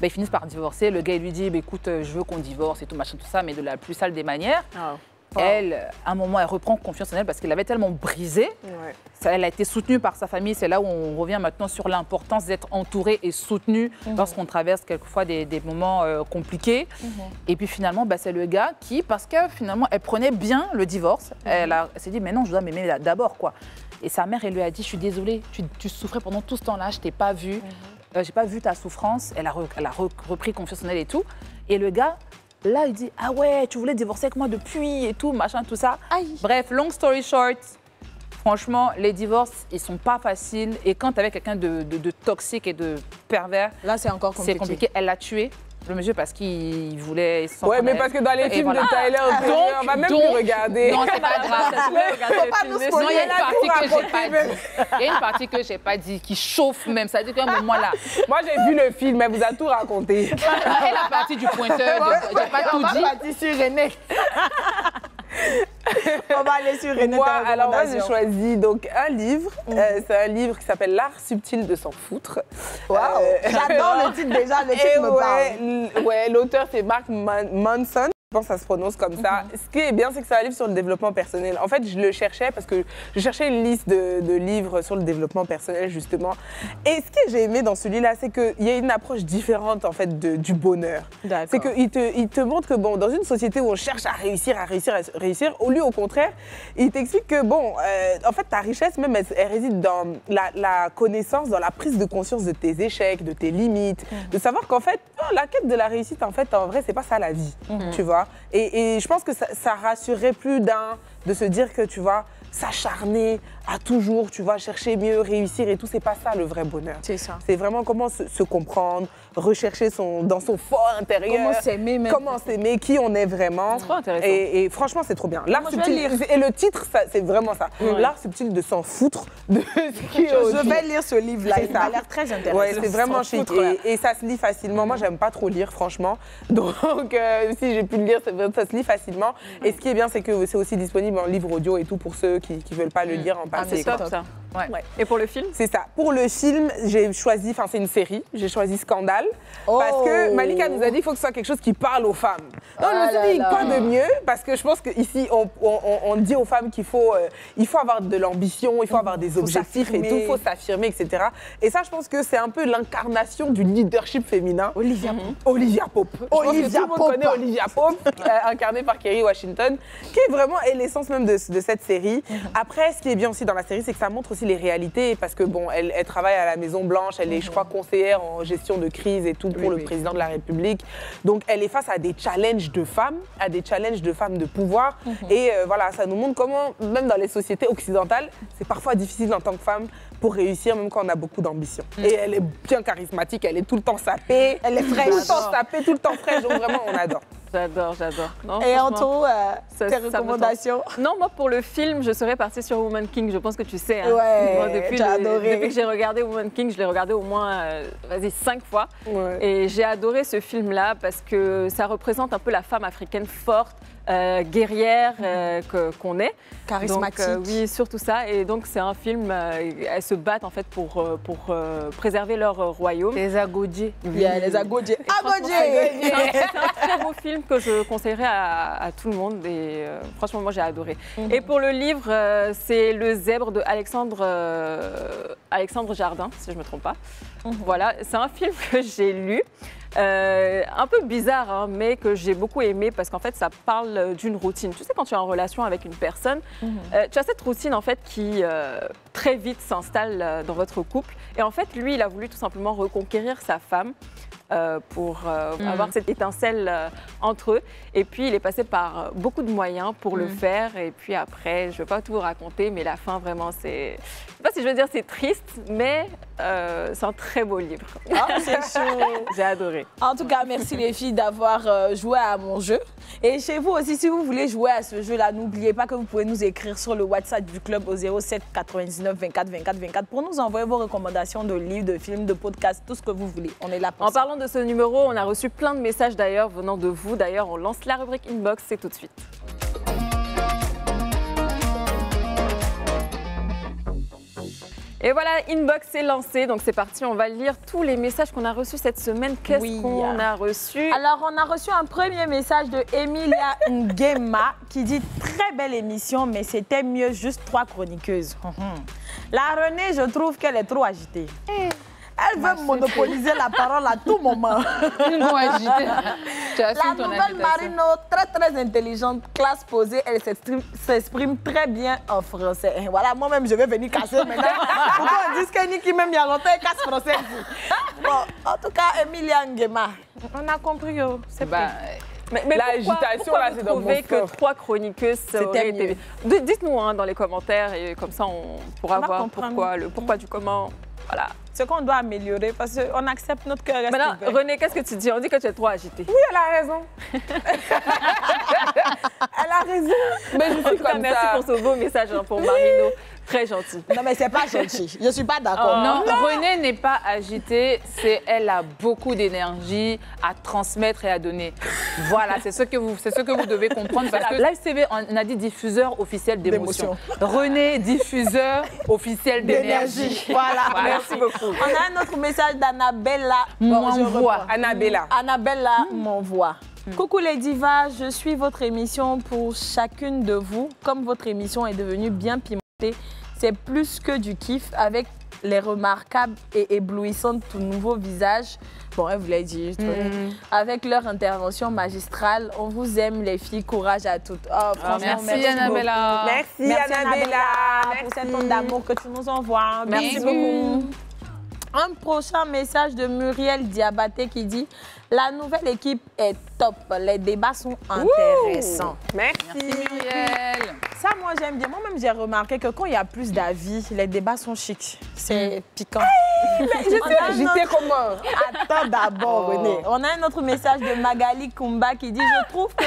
ils finissent par divorcer. Le gars, il lui dit, écoute, je veux qu'on divorce et tout, machin, tout ça, mais de la plus sale des manières. Elle, à un moment, elle reprend confiance en elle parce qu'elle avait tellement brisé. Elle a été soutenue par sa famille. C'est là où on revient maintenant sur l'importance d'être entourée et soutenue lorsqu'on traverse quelquefois des moments compliqués. Et puis finalement, c'est le gars qui, parce que finalement, elle prenait bien le divorce, elle s'est dit, mais non, je dois m'aimer d'abord, quoi. Et sa mère, elle lui a dit, je suis désolée, tu souffrais pendant tout ce temps-là, je t'ai pas vue. J'ai pas vu ta souffrance. Elle a repris confiance en elle et tout. Et le gars, là, il dit, ah ouais, tu voulais divorcer avec moi depuis et tout, machin, tout ça. Aïe. Bref, long story short, franchement, les divorces, ils sont pas faciles. Et quand tu avais quelqu'un de toxique et de pervers, là, c'est encore compliqué. C'est compliqué. Elle l'a tué. Le monsieur parce qu'il voulait... Ouais, mais parce que dans les films de Tyler, on va même plus regarder. Non, c'est pas grave. Non, il y a une partie que j'ai pas dit. Il y a une partie que j'ai pas dit, qui chauffe même. Ça dit qu'à un moment là... Moi, j'ai vu le film, elle vous a tout raconté. Et la partie du pointeur, j'ai pas tout dit. On va partir sur René. On va aller sur René. Moi, j'ai choisi donc un livre. C'est un livre qui s'appelle L'art subtil de s'en foutre. Wow. J'adore le titre déjà, le titre me parle. Ouais, l'auteur c'est Mark Manson. Je pense que ça se prononce comme ça. Ce qui est bien, c'est que c'est un livre sur le développement personnel. En fait, je le cherchais parce que je cherchais une liste de livres sur le développement personnel, justement. Et ce que j'ai aimé dans celui-là, c'est qu'il y a une approche différente, en fait, du bonheur. C'est qu'il te montre que, bon, dans une société où on cherche à réussir, au lieu, au contraire, il t'explique que, bon, en fait, ta richesse, même, elle réside dans la connaissance, dans la prise de conscience de tes échecs, de tes limites, de savoir qu'en fait, la quête de la réussite, en fait, en vrai, c'est pas ça la vie, tu vois. Et je pense que ça rassurerait plus d'un de se dire que, tu vois, s'acharner à toujours, tu vois, chercher mieux, réussir et tout, c'est pas ça le vrai bonheur. C'est ça. C'est vraiment comment se comprendre, rechercher dans son fort intérieur. Comment s'aimer même. Comment s'aimer, qui on est vraiment. C'est trop intéressant. Et franchement, c'est trop bien. L'art subtil, et le titre, c'est vraiment ça. L'art subtil de s'en foutre de ce qui est autour. Je vais lire ce livre-là, il a l'air très intéressant. Ouais, c'est vraiment chic et ça se lit facilement. Moi, j'aime pas trop lire, franchement. Donc, si j'ai pu le lire, ça se lit facilement. Et ce qui est bien, c'est que c'est aussi disponible en livre audio et tout pour ceux qui veulent pas le lire en papier. C'est top, ça. Ouais. Et pour le film? C'est ça. Pour le film, j'ai choisi, c'est une série, j'ai choisi Scandale. Parce que Malika nous a dit qu'il faut que ce soit quelque chose qui parle aux femmes. Donc je me suis dit, quoi de mieux? Parce que je pense qu'ici, on dit aux femmes qu'il faut avoir de l'ambition, il faut avoir des objectifs et tout, il faut s'affirmer, etc. Et ça, je pense que c'est un peu l'incarnation du leadership féminin. Olivia Pope. Olivia Pope. Olivia Pope connaît Olivia Pope, incarnée par Kerry Washington, qui est vraiment l'essence même de cette série. Après, ce qui est bien aussi dans la série, c'est que ça montre aussi aussi les réalités parce que bon, elle travaille à la Maison Blanche, elle est, je crois, conseillère en gestion de crise et tout pour le président de la République. Donc, elle est face à des challenges de femmes, de pouvoir. Et voilà, ça nous montre comment, même dans les sociétés occidentales, c'est parfois difficile en tant que femme pour réussir, même quand on a beaucoup d'ambition. Et elle est bien charismatique, elle est tout le temps sapée, elle est fraîche, tout le temps sapée, tout le temps fraîche. Donc vraiment, on adore. J'adore. Non, et Anto, tes recommandations? Non, moi pour le film, je serais partie sur Woman King. Je pense que tu sais. Hein. Ouais, moi, j'ai adoré. Depuis que j'ai regardé Woman King, je l'ai regardé au moins 5 fois. Ouais. Et j'ai adoré ce film-là parce que ça représente un peu la femme africaine forte, guerrière qu'on est. Charismatique. Donc, oui, surtout ça. Et donc c'est un film, elles se battent en fait pour préserver leur royaume. Les Agodjé. Oui. Les Agodjé. C'est un très beau film que je conseillerais à tout le monde et franchement moi j'ai adoré. Et pour le livre, c'est Le Zèbre de Alexandre Jardin, si je ne me trompe pas. Voilà, c'est un film que j'ai lu. Un peu bizarre, hein, mais que j'ai beaucoup aimé parce qu'en fait, ça parle d'une routine. Tu sais, quand tu es en relation avec une personne, tu as cette routine en fait qui très vite s'installe dans votre couple. Et en fait, lui, il a voulu tout simplement reconquérir sa femme pour avoir cette étincelle entre eux. Et puis, il est passé par beaucoup de moyens pour le faire. Et puis après, je ne vais pas tout vous raconter, mais la fin, vraiment, c'est... Je ne sais pas si je veux dire c'est triste, mais c'est un très beau livre. Ah, c'est chaud. J'ai adoré. En tout cas, merci les filles d'avoir joué à mon jeu. Et chez vous aussi, si vous voulez jouer à ce jeu-là, n'oubliez pas que vous pouvez nous écrire sur le WhatsApp du club au 07 99 24 24 24 pour nous envoyer vos recommandations de livres, de films, de podcasts, tout ce que vous voulez. On est là pour ça. En parlant de ce numéro, on a reçu plein de messages d'ailleurs venant de vous. D'ailleurs, on lance la rubrique Inbox, c'est tout de suite. Et voilà, Inbox est lancé, donc c'est parti. On va lire tous les messages qu'on a reçus cette semaine. Qu'est-ce qu'on a reçu? Alors, on a reçu un premier message de Emilia Ngema qui dit « Très belle émission, mais c'était mieux juste 3 chroniqueuses. » La Renée, je trouve qu'elle est trop agitée. Elle veut monopoliser la parole à tout moment. La nouvelle Marino, très intelligente, classe posée, elle s'exprime très bien en français. Et voilà, moi-même, je vais venir casser maintenant. Pourquoi on dit que Niki, même il y a longtemps, elle casse français ici. Bon, en tout cas, Emilia Ngema, on a compris que c'est mais l'agitation, là, c'est dans mon trouvez que 3 chroniqueuses, ça aurait été... Dites-nous hein, dans les commentaires, et comme ça, on pourra voir le pourquoi du comment. Voilà. Ce qu'on doit améliorer parce qu'on accepte notre cœur. Maintenant, René, qu'est-ce que tu dis? On dit que tu es trop agitée. Oui, elle a raison. Elle a raison. Mais je suis comme ça. Merci pour ce beau message hein, pour Marino. Très gentil. Non, mais c'est pas gentil. Je suis pas d'accord. Non, Renée n'est pas agitée. Elle a beaucoup d'énergie à transmettre et à donner. Voilà, c'est ce que vous devez comprendre. Parce que l'AFCV, on a dit diffuseur officiel d'émotion. Renée, diffuseur officiel d'énergie. Voilà. Merci beaucoup. On a un autre message d'Annabella. M'envoie. Annabella m'envoie. Coucou les divas, je suis votre émission pour chacune de vous. Comme votre émission est devenue bien pimentée, c'est plus que du kiff avec les remarquables et éblouissantes tout nouveaux visages. Bon, elle voulait dire. Avec leur intervention magistrale, on vous aime les filles, courage à toutes. Oh, franchement, merci Annabella. Merci Annabella pour cette onde d'amour que tu nous envoies. Merci beaucoup. Un prochain message de Muriel Diabaté qui dit « La nouvelle équipe est top, les débats sont intéressants. » Merci Muriel. Ça, moi, j'aime bien. Moi-même, j'ai remarqué que quand il y a plus d'avis, les débats sont chics. C'est piquant. Mais je suis agitée comment? Attends d'abord, René. On a un autre message de Magali Kumba qui dit « Je trouve que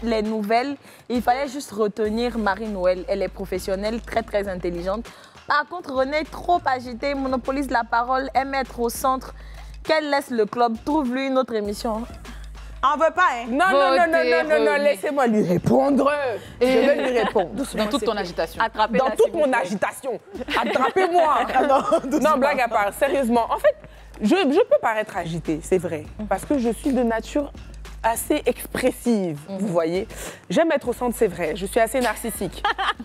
les nouvelles, il fallait juste retenir Marie-Noël. Elle est professionnelle, très intelligente. Par contre, René est trop agité, monopolise la parole, aime être au centre. Qu'elle laisse le club, trouve-lui une autre émission. On veut pas, hein? Non, laissez-moi lui répondre. Je vais lui répondre. Dans toute ton agitation. Dans toute mon agitation. Attrapez-moi. Non, blague à part, sérieusement. En fait, je peux paraître agitée, c'est vrai. Parce que je suis de nature assez expressive, vous voyez. J'aime être au centre, c'est vrai. Je suis assez narcissique.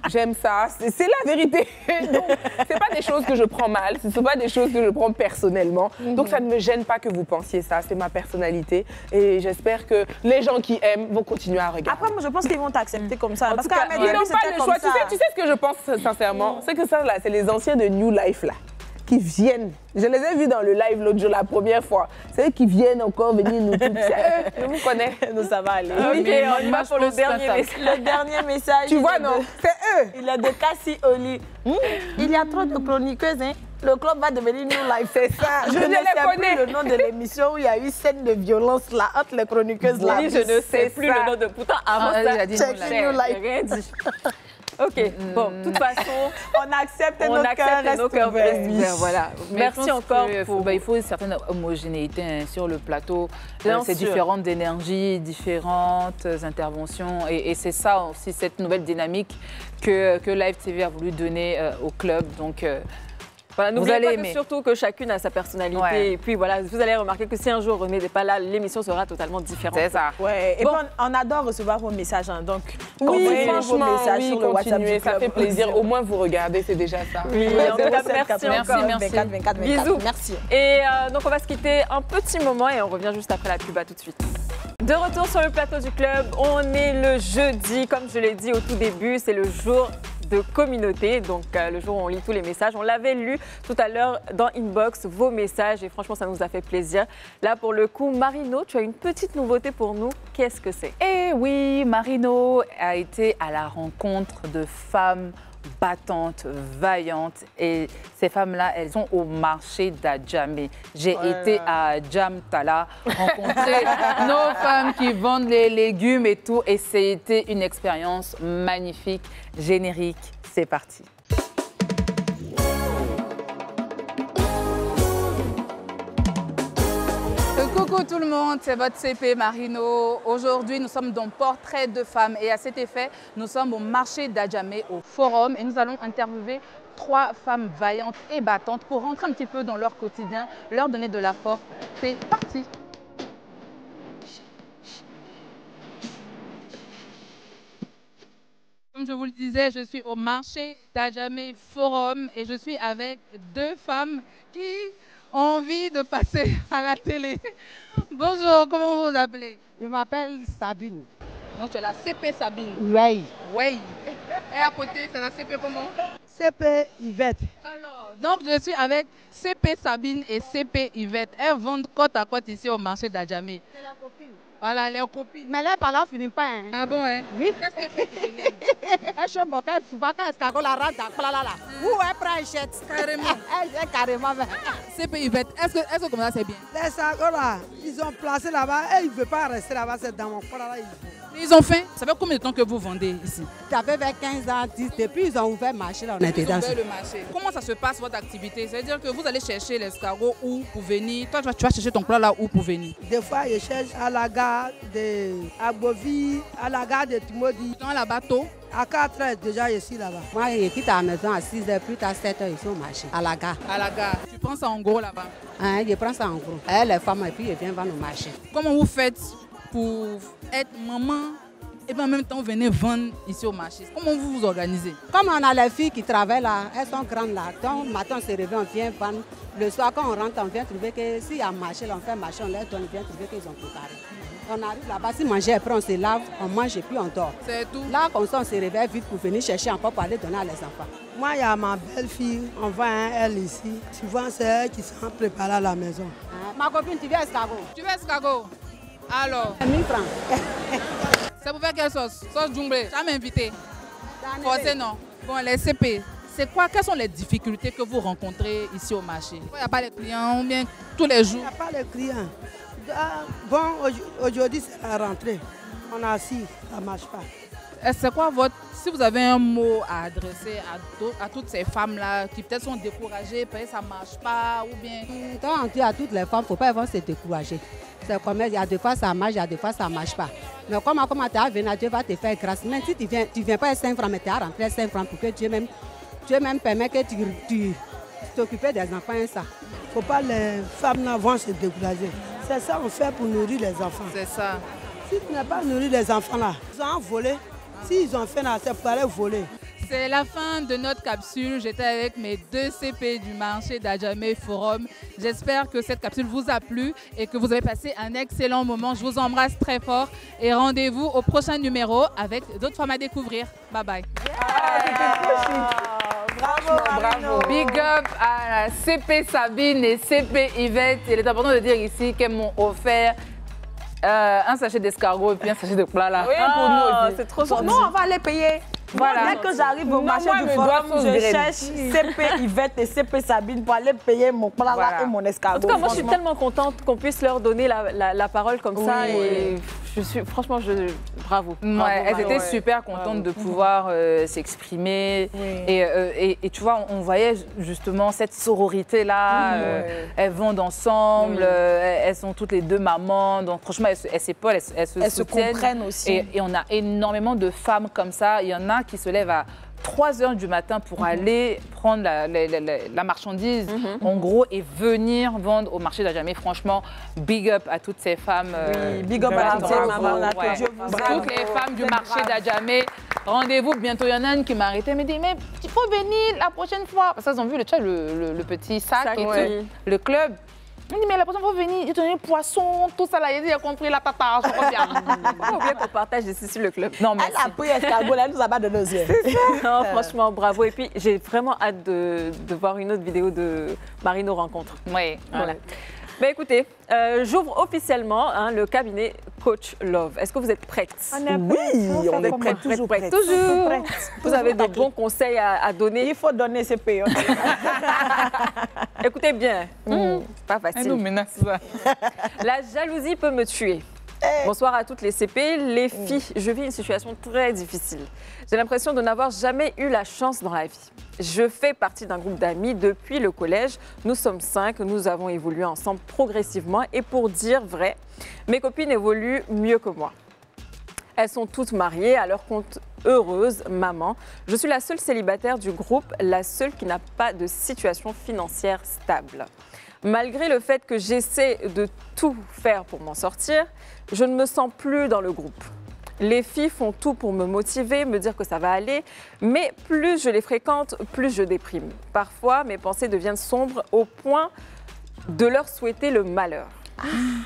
J'aime ça, c'est la vérité. Donc, c'est pas des choses que je prends mal, ce sont pas des choses que je prends personnellement. Donc, ça ne me gêne pas que vous pensiez ça, c'est ma personnalité. Et j'espère que les gens qui aiment vont continuer à regarder. Après, moi, je pense qu'ils vont t'accepter comme ça. Parce Ils n'ont pas le choix. Tu sais ce que je pense sincèrement? C'est que ça, là, c'est les anciens de New Life, là, qui viennent. Je les ai vus dans le live l'autre jour, la première fois. C'est eux qui viennent encore venir nous toutes. Je vous connais. Nous, ça va aller. Ok, on y va pour le dernier message. Le dernier message. Tu vois, non? C'est eux. Il est de Cassie Oli. Il y a trop de chroniqueuses, hein. Le club va devenir New Life. C'est ça. Je ne sais plus le nom de l'émission où il y a eu scène de violence là, entre les chroniqueuses là. Oui, je ne sais plus le nom de... Pourtant, avant ça, il a dit j'ai rien dit. Ok, bon, de toute façon, on accepte nos cœurs ouverts. Voilà. Merci encore. Il faut une certaine homogénéité hein, sur le plateau. C'est sûr. différentes énergies, différentes interventions. Et c'est ça aussi, cette nouvelle dynamique que Live TV a voulu donner au club. Donc, voilà, n'oubliez pas surtout que chacune a sa personnalité. Ouais. Et puis voilà, vous allez remarquer que si un jour René n'est pas là, l'émission sera totalement différente. C'est ça. Ouais. Et bon, puis on adore recevoir vos messages. Hein, donc, oui, franchement, vos messages sur le WhatsApp du club. Ça fait plaisir. Au moins, vous regardez, c'est déjà ça. Oui, en tout cas, merci encore. 24, 24, bisous. Merci. Et donc, on va se quitter un petit moment et on revient juste après la pub. À tout de suite. De retour sur le plateau du club, on est le jeudi. Comme je l'ai dit au tout début, c'est le jour de communauté, donc le jour où on lit tous les messages. On l'avait lu tout à l'heure dans Inbox, vos messages, et franchement, ça nous a fait plaisir. Là, pour le coup, Marino, tu as une petite nouveauté pour nous. Qu'est-ce que c'est? Eh oui, Marino a été à la rencontre de femmes battantes, vaillantes, et ces femmes-là, elles sont au marché d'Adjamé. J'ai été à Djamtala rencontrer nos femmes qui vendent les légumes et tout, et c'était une expérience magnifique. Générique, c'est parti. Coucou tout le monde, c'est votre CP Marino. Aujourd'hui, nous sommes dans Portrait de femmes et à cet effet, nous sommes au marché d'Adjamé, au forum, et nous allons interviewer 3 femmes vaillantes et battantes pour rentrer un petit peu dans leur quotidien, leur donner de la force. C'est parti. Comme je vous le disais, je suis au marché d'Adjamé Forum et je suis avec 2 femmes qui ont envie de passer à la télé. Bonjour, comment vous vous appelez? Je m'appelle Sabine. Donc tu es la CP Sabine? Oui. Oui. Et à côté, c'est la CP comment? CP Yvette. Alors, donc je suis avec CP Sabine et CP Yvette. Elles vendent côte à côte ici au marché d'Adjamé. C'est la copine. Voilà, les copines. Mais là, par là, on finit pas. Hein. Ah bon, hein? Oui. Qu'est-ce qu'elle fait pour venir? Elle chante mon père, souvent quand elle la rentre, là. Ou elle prend une chette. Carrément. Elle est carrément. CP Yvette, est-ce que comme ça c'est bien? Les sacots là, ils ont placé là-bas et ils ne veulent pas rester là-bas, c'est dans mon corps là. Ils ont faim. Ça fait combien de temps que vous vendez ici? Ça fait 15 ans, 10, depuis ils ont ouvert le marché là, on était dans. Le marché. Comment ça se passe votre activité? C'est-à-dire que vous allez chercher l'escargot où pour venir? Toi, tu vas chercher ton plat là où pour venir? Des fois, je cherche à la gare de Agbovi, à la gare de Timodi. Dans la bateau? À 4h déjà, je suis là-bas. Moi, je quitte à la maison à 6h, plus tard 7h, ils sont au marché, à la gare. À la gare. Tu prends ça en gros là-bas? Hein, je prends ça en gros. Les femmes, et puis je viens vendre au marché. Comment vous faites pour être maman et puis en même temps venir vendre ici au marché? Comment vous vous organisez? Comme on a les filles qui travaillent là, elles sont grandes là. Donc, matin, on se réveille, on vient vendre. Le soir, quand on rentre, on vient trouver que s'il y a marché, là, on fait marché, on leur donne, on vient trouver qu'ils ont préparé. On arrive là-bas, si manger après, on se lave, on mange et puis on dort. C'est tout? Là, comme ça, on se réveille vite pour venir chercher encore pour aller donner à les enfants. Moi, il y a ma belle-fille, on voit elle ici. Souvent, c'est elle qui s'en prépare à la maison. Ma copine, tu veux escargot? Tu veux escargot? Alors? 1000 francs. C'est pour faire quelle sauce? Sauce djumblé? Tu as m'invité? Forcé non? Bon, les CP, c'est quoi? Quelles sont les difficultés que vous rencontrez ici au marché? Il n'y a pas les clients ou bien tous les jours? Il n'y a pas les clients. Bon, aujourd'hui, c'est la rentrée. On a assis, ça ne marche pas. C'est quoi votre... Si vous avez un mot à adresser à toutes ces femmes-là qui peut-être sont découragées, peut-être ça ne marche pas ou bien... Quand on dit à toutes les femmes, il ne faut pas se décourager. C'est comme il y a des fois ça marche, il y a des fois ça ne marche pas. Mais comment tu as venu, Dieu va te faire grâce. Même si tu ne viens pas à 5 francs, mais tu as rentré 5 francs pour que Dieu même permet que tu t'occupes des enfants et ça. Il ne faut pas les femmes là vont se décourager. C'est ça qu'on fait pour nourrir les enfants. C'est ça. Si tu n'as pas nourri les enfants là, ils ont volé. S'ils ont fait là, c'est pour aller voler. C'est la fin de notre capsule. J'étais avec mes 2 CP du marché d'Adjamé Forum. J'espère que cette capsule vous a plu et que vous avez passé un excellent moment. Je vous embrasse très fort et rendez-vous au prochain numéro avec d'autres femmes à découvrir. Bye bye. Bravo. Big up à la CP Sabine et CP Yvette. Il est important de dire ici qu'elles m'ont offert un sachet d'escargot et puis un sachet de plat là. Oui, pour nous aussi. C'est trop gentil. Non, on va les payer. Voilà. Dès que j'arrive au marché moi, du mes forum, doigts sont je grêles. cherche CP Yvette et CP Sabine pour aller payer mon plat Voilà. et mon escargot. En tout cas, moi, je suis franchement. tellement contente qu'on puisse leur donner la parole comme ça. Et je suis, franchement, bravo. Ouais, elles étaient ouais. super contentes de pouvoir s'exprimer. Et tu vois, on voyait justement cette sororité-là. Elles vendent ensemble, elles sont toutes les 2 mamans. Donc franchement, elles s'épaulent, elles se soutiennent. comprennent aussi. Et on a énormément de femmes comme ça. Il y en a qui se lèvent à 3 heures du matin pour aller prendre la marchandise, en gros, et venir vendre au marché d'Adjamé. Franchement, big up à toutes ces femmes. Big up à toutes ces mamans là, que Dieu vous aime. Toutes les femmes du marché d'Adjamé. Rendez-vous bientôt. Il y en a une qui m'a arrêté, elle me dit, mais il faut venir la prochaine fois. Parce qu'ils ont vu le petit sac et tout, le club. Il me dit, mais la prochaine fois, vous venez, ils te donnent poisson, tout ça là. Il dit, j'ai compris la tata, je crois bien. Il faut bien qu'on partage ici sur le club. Non, mais Elle a pris escargot, là, elle nous a pas donné aux yeux. Non, franchement, bravo. Et puis, j'ai vraiment hâte de voir une autre vidéo de Marino Rencontre. oui. Voilà. Ben, écoutez, j'ouvre officiellement le cabinet Coach Love. Est-ce que vous êtes prêtes? Oui, on est prêts, toujours prêts. Toujours. Vous avez de bons conseils à donner. Il faut donner CP. Écoutez bien. Pas Elle nous facile. menace. La jalousie peut me tuer. Bonsoir à toutes les CP. Les filles, je vis une situation très difficile. J'ai l'impression de n'avoir jamais eu la chance dans la vie. Je fais partie d'un groupe d'amis depuis le collège. Nous sommes 5, nous avons évolué ensemble progressivement. Et pour dire vrai, mes copines évoluent mieux que moi. Elles sont toutes mariées, à leur compte heureuse, maman. Je suis la seule célibataire du groupe, la seule qui n'a pas de situation financière stable. Malgré le fait que j'essaie de tout faire pour m'en sortir, je ne me sens plus dans le groupe. Les filles font tout pour me motiver, me dire que ça va aller, mais plus je les fréquente, plus je déprime. Parfois, mes pensées deviennent sombres au point de leur souhaiter le malheur.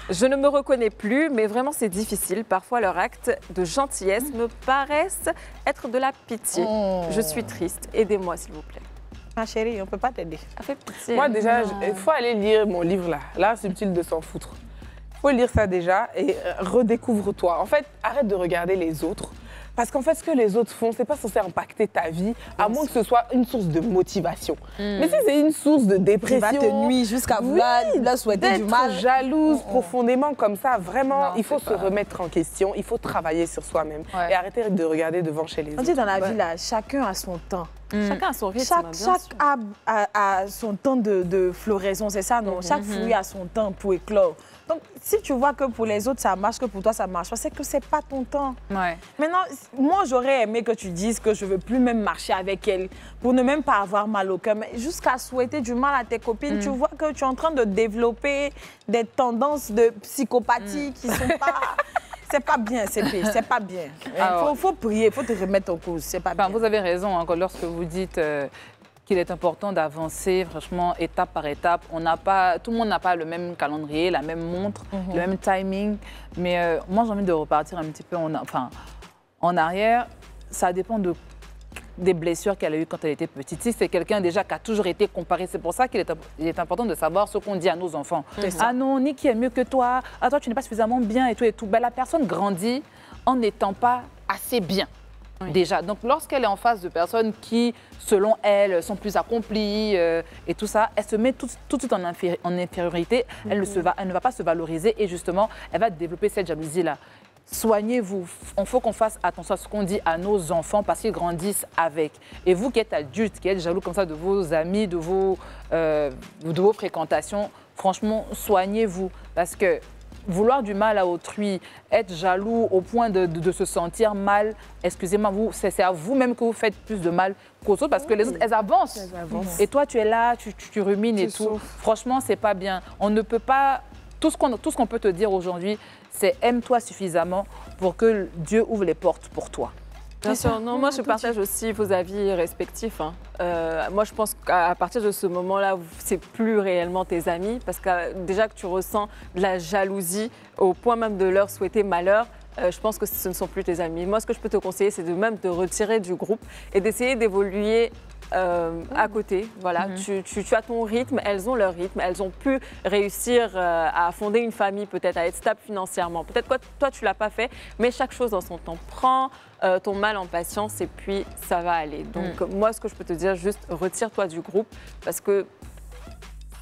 Je ne me reconnais plus, mais vraiment c'est difficile. Parfois, leurs actes de gentillesse me paraissent être de la pitié. Je suis triste. Aidez-moi, s'il vous plaît. Ma chérie, on ne peut pas t'aider. Ça fait pitié. Moi, déjà, il faut aller lire mon livre là. L'art subtil de s'en foutre. Il faut lire ça déjà et redécouvre-toi. En fait, arrête de regarder les autres. Parce qu'en fait, ce que les autres font, c'est pas censé impacter ta vie, à moins que ce soit une source de motivation. Mais si c'est une source de dépression... Qui va te nuire jusqu'à vouloir leur souhaiter du mal. Jalouse profondément comme ça, vraiment, il faut se remettre en question, il faut travailler sur soi-même et arrêter de regarder devant chez les autres. On dit dans la vie, là, chacun a son temps. Chacun a son rythme, bien sûr. Chaque a son temps de floraison, c'est ça, non? Chaque fruit a son temps pour éclore. Donc, si tu vois que pour les autres, ça marche, que pour toi, ça marche pas, c'est que c'est pas ton temps. Ouais. Maintenant, moi, j'aurais aimé que tu dises que je veux plus même marcher avec elle pour ne même pas avoir mal au cœur. Mais jusqu'à souhaiter du mal à tes copines, tu vois que tu es en train de développer des tendances de psychopathie qui sont pas... C'est pas bien, c'est pas bien. Il faut prier, il faut te remettre en cause, c'est pas bien. Vous avez raison hein, lorsque vous dites qu'il est important d'avancer, franchement, étape par étape. Tout le monde n'a pas le même calendrier, la même montre, le même timing. Mais moi, j'ai envie de repartir un petit peu en arrière. Ça dépend des blessures qu'elle a eues quand elle était petite. Si c'est quelqu'un déjà qui a toujours été comparé, c'est pour ça qu'il est important de savoir ce qu'on dit à nos enfants. Ah non, Niki est mieux que toi, ah toi tu n'es pas suffisamment bien et tout et tout. Ben, la personne grandit en n'étant pas assez bien. Déjà. Donc, lorsqu'elle est en face de personnes qui, selon elle, sont plus accomplies et tout ça, elle se met tout de suite en infériorité. Elle ne va pas se valoriser et justement, elle va développer cette jalousie-là. Soignez-vous. Il faut qu'on fasse attention à ce qu'on dit à nos enfants parce qu'ils grandissent avec. Et vous qui êtes adulte, qui êtes jaloux comme ça de vos amis, de vos fréquentations, franchement, soignez-vous. Parce que vouloir du mal à autrui, être jaloux au point de se sentir mal, excusez-moi, c'est à vous-même que vous faites plus de mal qu'aux autres parce que les autres, elles avancent. Et toi, tu es là, tu rumines et tout. Franchement, c'est pas bien. On ne peut pas Tout ce qu'on peut te dire aujourd'hui, c'est aime-toi suffisamment pour que Dieu ouvre les portes pour toi. Bien sûr, non, moi je partage aussi vos avis respectifs. Moi je pense qu'à partir de ce moment-là, c'est plus réellement tes amis parce que déjà que tu ressens de la jalousie au point même de leur souhaiter malheur. Je pense que ce ne sont plus tes amis. Moi, ce que je peux te conseiller, c'est de même te retirer du groupe et d'essayer d'évoluer à côté. Voilà, tu as ton rythme, elles ont leur rythme, elles ont pu réussir à fonder une famille, peut-être à être stable financièrement. Peut-être que toi, tu ne l'as pas fait, mais chaque chose en son temps. Prends ton mal en patience et puis ça va aller. Donc, moi, ce que je peux te dire, juste retire-toi du groupe parce que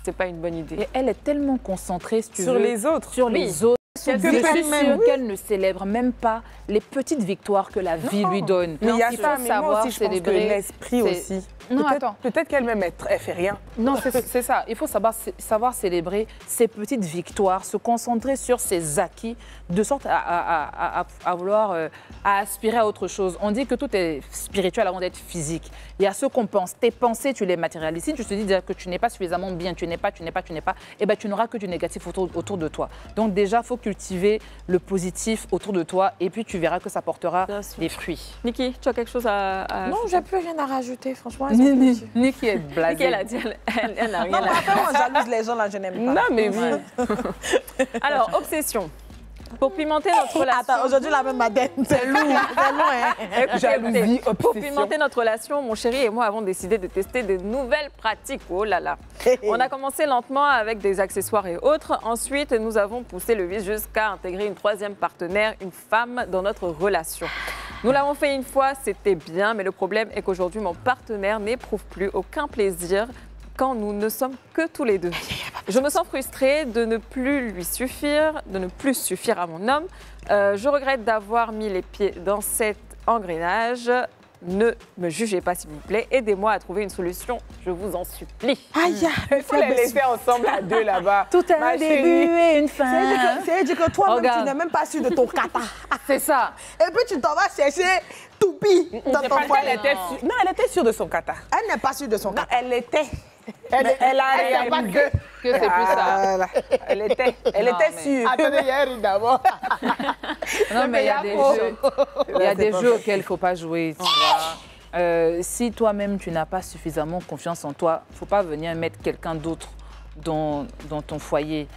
c'est pas une bonne idée. Et elle est tellement concentrée sur les autres. Sur les autres. Je suis sûre qu'elle ne célèbre même pas les petites victoires que la vie lui donne. Mais il y a ça, mais moi aussi, je pense que l'esprit aussi. Non, attends. Peut-être qu'elle-même, elle fait rien. Non, c'est ça. Il faut savoir célébrer ses petites victoires, se concentrer sur ses acquis, de sorte à vouloir à aspirer à autre chose. On dit que tout est spirituel avant d'être physique. Il y a ce qu'on pense. Tes pensées, tu les matérialises. Si tu te dis que tu n'es pas suffisamment bien, tu n'es pas, eh ben, tu n'auras que du négatif autour de toi. Donc déjà, il faut cultiver le positif autour de toi et puis tu verras que ça portera des fruits. Niki, tu as quelque chose à Non, j'ai plus rien à rajouter, franchement. Niki est blasée. Niki, elle a dit, elle n'a rien à dire. Non, moi, jalouse les gens, là, je n'aime pas. Non, mais oui. Alors, obsession. Pour pimenter notre relation... Attends, aujourd'hui, la même madame, c'est lourd. C'est loin. Jalousie, obsession. Pour pimenter notre relation, mon chéri et moi avons décidé de tester de nouvelles pratiques. Oh là là. On a commencé lentement avec des accessoires et autres. Ensuite, nous avons poussé le vice jusqu'à intégrer une troisième partenaire, une femme, dans notre relation. Nous l'avons fait une fois, c'était bien, mais le problème est qu'aujourd'hui, mon partenaire n'éprouve plus aucun plaisir quand nous ne sommes que tous les deux. Je me sens frustrée de ne plus lui suffire, de ne plus suffire à mon homme. Je regrette d'avoir mis les pieds dans cet engrenage. Ne me jugez pas, s'il vous plaît. Aidez-moi à trouver une solution, je vous en supplie. Aïe, il faut les laisser ensemble à deux là-bas. Tout a un début et une fin. C'est-à-dire que toi-même, tu n'es même pas sûr de ton kata. C'est ça. Et puis tu t'en vas chercher Toupi dans ton foyer. Non, elle était sûre de son kata. Elle n'est pas sûre de son kata. Elle était. Elle a pas que c'est plus ça. Elle était sûre. Attendez, hier, d'abord. Non, mais il y a des jeux. Il y a des jeux auxquels il ne faut pas jouer. Tu vois. Si toi-même, tu n'as pas suffisamment confiance en toi, il ne faut pas venir mettre quelqu'un d'autre dans ton foyer.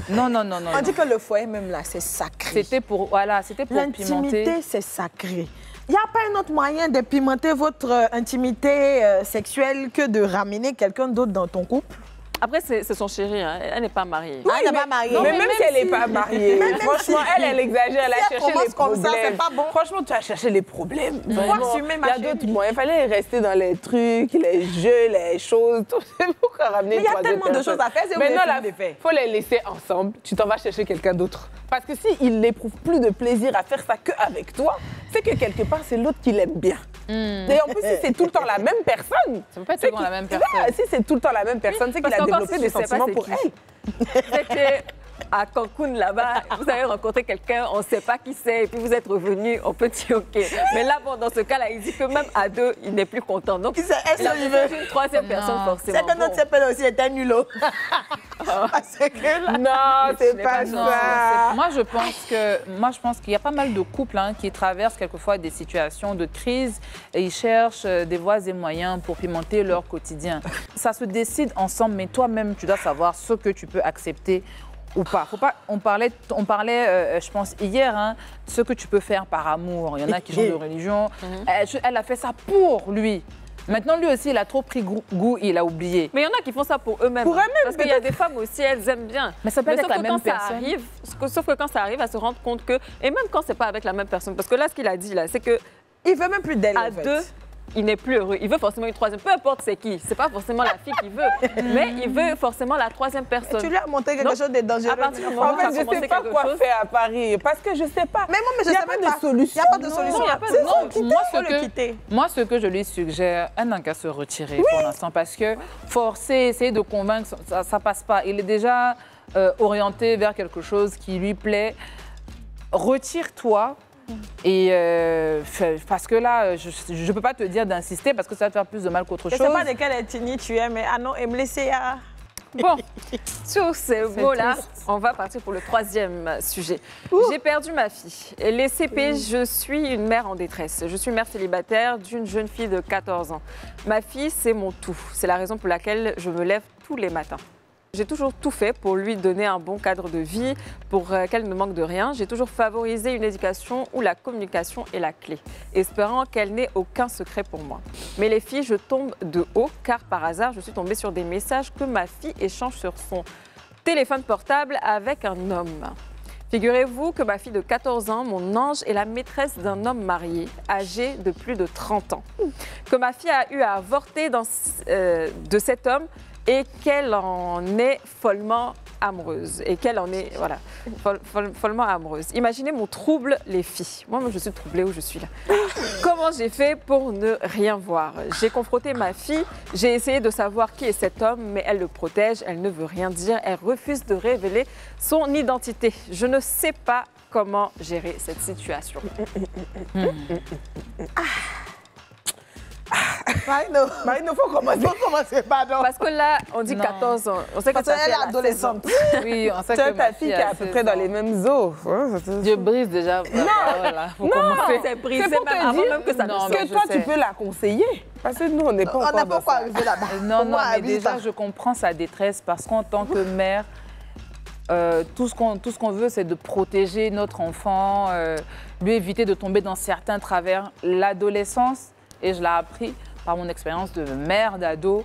Non. On dit que le foyer, même là, c'est sacré. C'était pour pimenter. L'intimité, c'est sacré. Il n'y a pas un autre moyen de pimenter votre intimité sexuelle que de ramener quelqu'un d'autre dans ton couple? Après, c'est son chéri, hein. Elle n'est pas mariée. Oui, elle n'est pas mariée. Mais même si elle n'est pas mariée, franchement, elle exagère, elle a cherché les problèmes. Comme ça, c'est pas bon. Franchement, tu as cherché les problèmes. Il faut assumer, ma chérie. Il y a d'autres moyens. Il fallait rester dans les trucs, les jeux, les choses, tout. Pourquoi ramener mais il y a tellement de choses à faire, c'est maintenant, il faut les laisser ensemble. Tu t'en vas chercher quelqu'un d'autre. Parce que s'il n'éprouve plus de plaisir à faire ça qu'avec toi, c'est que quelque part, c'est l'autre qui l'aime bien. Et en plus, si c'est tout le temps la même personne... Ça peut pas être toujours la même personne. Si c'est tout le temps la même personne, c'est qu'il a développé des sentiments pour elle. C'était à Cancun, là-bas, vous avez rencontré quelqu'un, on ne sait pas qui c'est, et puis vous êtes revenu, on peut dire OK. Mais là, bon, dans ce cas-là, il dit que même à deux, il n'est plus content. Donc, il a une troisième personne, forcément. C'est que notre CPL aussi était nulot. Parce que là... Non, c'est pas ça. Moi, je pense qu'il y a pas mal de couples qui traversent quelquefois des situations de crise et ils cherchent des voies et moyens pour pimenter leur quotidien. Ça se décide ensemble, mais toi-même, tu dois savoir ce que tu peux accepter ou pas. On parlait, je pense, hier, de ce que tu peux faire par amour. Il y en a qui changent de religion. Elle a fait ça pour lui. Maintenant, lui aussi, il a trop pris goût, il a oublié. Mais il y en a qui font ça pour eux-mêmes. Parce qu'il y a des femmes aussi, elles aiment bien. Mais ça peut être la même personne. Sauf que quand ça arrive, à se rendre compte que... Et même quand c'est pas avec la même personne. Parce que là, ce qu'il a dit, là, c'est que... Il veut même plus d'elle, à deux, il n'est plus heureux. Il veut forcément une troisième. Peu importe c'est qui. C'est pas forcément la fille qu'il veut. Mais il veut forcément la troisième personne. Tu lui as montré quelque chose de dangereux. À partir du moment où je ne sais pas quoi faire à Paris. Parce que je ne sais pas. Mais moi, je sais même pas de solution. Il n'y a pas de solution. Moi, ce que je lui suggère, elle n'a qu'à se retirer pour l'instant. Parce que forcer, essayer de convaincre, ça ne passe pas. Il est déjà orienté vers quelque chose qui lui plaît. Retire-toi. Et parce que là, je ne peux pas te dire d'insister parce que ça va te faire plus de mal qu'autre chose. Je ne sais pas de quelle ethnie tu es, mais ah non, et me laisser à... Bon, sur ces mots-là, on va partir pour le troisième sujet. J'ai perdu ma fille. Les CP, je suis une mère en détresse. Je suis mère célibataire d'une jeune fille de 14 ans. Ma fille, c'est mon tout. C'est la raison pour laquelle je me lève tous les matins. J'ai toujours tout fait pour lui donner un bon cadre de vie, pour qu'elle ne manque de rien. J'ai toujours favorisé une éducation où la communication est la clé, espérant qu'elle n'ait aucun secret pour moi. Mais les filles, je tombe de haut, car par hasard, je suis tombée sur des messages que ma fille échange sur son téléphone portable avec un homme. Figurez-vous que ma fille de 14 ans, mon ange, est la maîtresse d'un homme marié, âgé de plus de 30 ans. Que ma fille a eu à avorter de cet homme, et qu'elle en est follement amoureuse. Et qu'elle en est, voilà, follement amoureuse. Imaginez mon trouble, les filles. Moi, je suis troublée où je suis là. Comment j'ai fait pour ne rien voir? J'ai confronté ma fille, j'ai essayé de savoir qui est cet homme, mais elle le protège, elle ne veut rien dire, elle refuse de révéler son identité. Je ne sais pas comment gérer cette situation. Marino, faut commencer, pardon. Parce que là, on dit 14 ans. On sait que elle est adolescente. Oui, on sait Tu as que ta fille qui est à peu près dans les mêmes eaux. Dieu brise déjà. Voilà, faut commencer. C'est brisé C'est pour même te avant dire même que ça ne que toi, tu peux la conseiller. Parce que nous, on n'est pas encore On n'a pas dans encore ça. arrivé là-bas. Non, mais déjà, je comprends sa détresse parce qu'en tant que mère, tout ce qu'on veut, c'est de protéger notre enfant, lui éviter de tomber dans certains travers. L'adolescence, et je l'ai appris par mon expérience de mère, d'ado,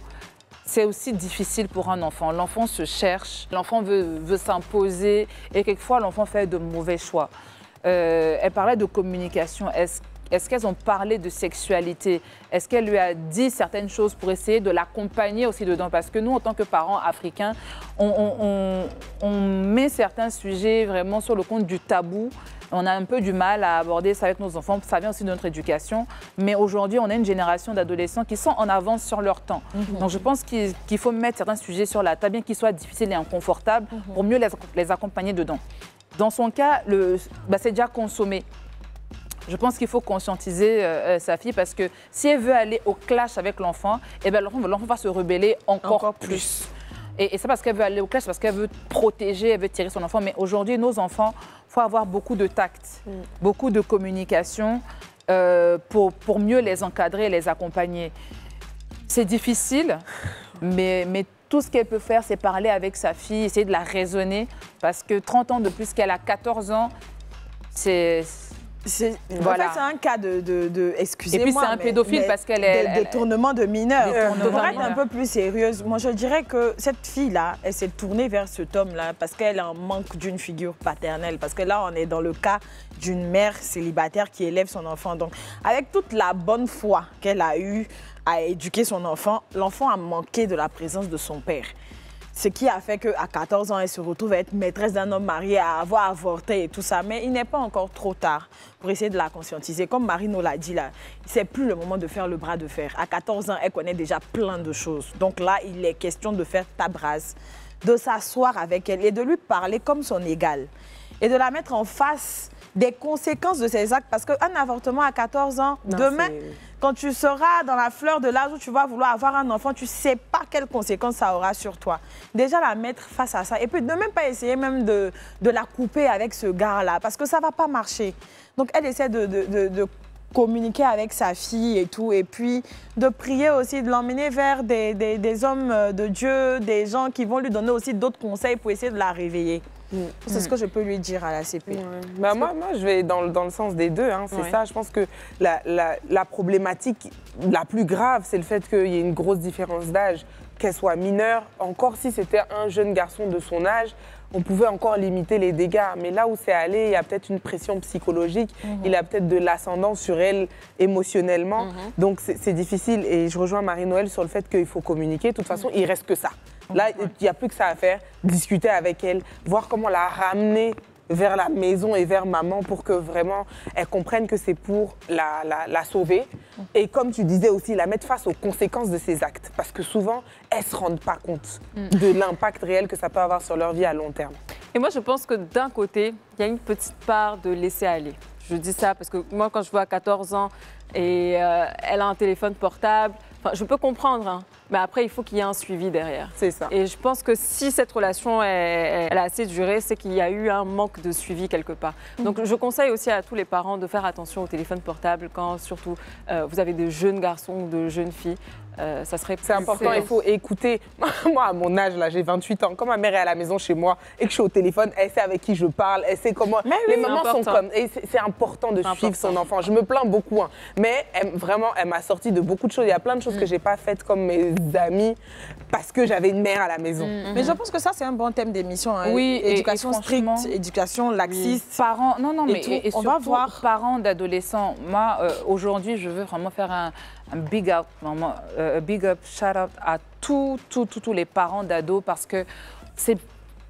c'est aussi difficile pour un enfant. L'enfant se cherche, l'enfant veut s'imposer et quelquefois l'enfant fait de mauvais choix. Elle parlait de communication. Est-ce qu'elles ont parlé de sexualité? Est-ce qu'elle lui a dit certaines choses pour essayer de l'accompagner aussi dedans? Parce que nous, en tant que parents africains, on met certains sujets vraiment sur le compte du tabou. On a un peu du mal à aborder ça avec nos enfants. Ça vient aussi de notre éducation. Mais aujourd'hui, on a une génération d'adolescents qui sont en avance sur leur temps. Donc, je pense qu'il faut mettre certains sujets sur la table, bien qu'ils soient difficiles et inconfortables, pour mieux les accompagner dedans. Dans son cas, c'est déjà consommé. Je pense qu'il faut conscientiser sa fille parce que si elle veut aller au clash avec l'enfant, eh ben, l'enfant va se rebeller encore plus. Et c'est parce qu'elle veut aller au clash, parce qu'elle veut protéger, elle veut tirer son enfant. Mais aujourd'hui, nos enfants, il faut avoir beaucoup de tact, beaucoup de communication pour mieux les encadrer et les accompagner. C'est difficile, mais tout ce qu'elle peut faire, c'est parler avec sa fille, essayer de la raisonner. Parce que 30 ans de plus qu'elle a 14 ans, c'est... Voilà. En fait, c'est un cas de excusez-moi. Et puis, c'est un pédophile parce qu'elle est... Détournement de mineurs. Détournement Pour être un peu plus sérieuse, moi, je dirais que cette fille-là, elle s'est tournée vers cet homme-là parce qu'elle a un manque d'une figure paternelle. Parce que là, on est dans le cas d'une mère célibataire qui élève son enfant. Donc, avec toute la bonne foi qu'elle a eue à éduquer son enfant, l'enfant a manqué de la présence de son père. Ce qui a fait qu'à 14 ans, elle se retrouve à être maîtresse d'un homme marié, à avoir avorté et tout ça. Mais il n'est pas encore trop tard pour essayer de la conscientiser. Comme Marino l'a dit là, c'est plus le moment de faire le bras de fer. À 14 ans, elle connaît déjà plein de choses. Donc là, il est question de faire table rase, de s'asseoir avec elle et de lui parler comme son égale. Et de la mettre en face des conséquences de ses actes. Parce qu'un avortement à 14 ans, demain... Quand tu seras dans la fleur de l'âge où tu vas vouloir avoir un enfant, tu ne sais pas quelles conséquences ça aura sur toi. Déjà, la mettre face à ça. Et puis, ne même pas essayer même de la couper avec ce gars-là, parce que ça ne va pas marcher. Donc, elle essaie de communiquer avec sa fille et tout. Et puis, de prier aussi, de l'emmener vers des hommes de Dieu, des gens qui vont lui donner aussi d'autres conseils pour essayer de la réveiller. C'est ce que je peux lui dire à la CP. Bah moi, je vais dans le sens des deux. Hein, c'est ça. Je pense que la problématique la plus grave, c'est le fait qu'il y ait une grosse différence d'âge, qu'elle soit mineure. Encore si c'était un jeune garçon de son âge, on pouvait encore limiter les dégâts. Mais là où c'est allé, il y a peut-être une pression psychologique, il a peut-être de l'ascendant sur elle émotionnellement. Donc c'est difficile. Et je rejoins Marie-Noël sur le fait qu'il faut communiquer. De toute façon, il reste que ça. Là, il n'y a plus que ça à faire, discuter avec elle, voir comment la ramener vers la maison et vers maman pour que vraiment elle comprenne que c'est pour la sauver. Et comme tu disais aussi, la mettre face aux conséquences de ses actes. Parce que souvent, elles ne se rendent pas compte de l'impact réel que ça peut avoir sur leur vie à long terme. Et moi, je pense que d'un côté, il y a une petite part de laisser aller. Je dis ça parce que moi, quand je vois à 14 ans et elle a un téléphone portable, je peux comprendre. Hein. mais après, il faut qu'il y ait un suivi derrière. C'est ça. Et je pense que si cette relation elle a assez duré, c'est qu'il y a eu un manque de suivi quelque part. Donc, je conseille aussi à tous les parents de faire attention au téléphone portable quand, surtout, vous avez de jeunes garçons ou de jeunes filles. Ça serait C'est important, il faut écouter. Moi, à mon âge, là, j'ai 28 ans. Quand ma mère est à la maison chez moi et que je suis au téléphone, elle sait avec qui je parle, elle sait comment. Les mamans sont comme. Et c'est important de suivre son enfant. Je me plains beaucoup, hein. Mais vraiment, elle m'a sorti de beaucoup de choses. Il y a plein de choses que j'ai pas faites comme mes amis parce que j'avais une mère à la maison. Mais je pense que ça, c'est un bon thème d'émission. Hein. Oui, éducation stricte, éducation laxiste. Parents, non, mais et surtout, on va voir. Parents d'adolescents. Moi, aujourd'hui, je veux vraiment faire un big up, vraiment, big up, shout out à tous les parents d'ados parce que c'est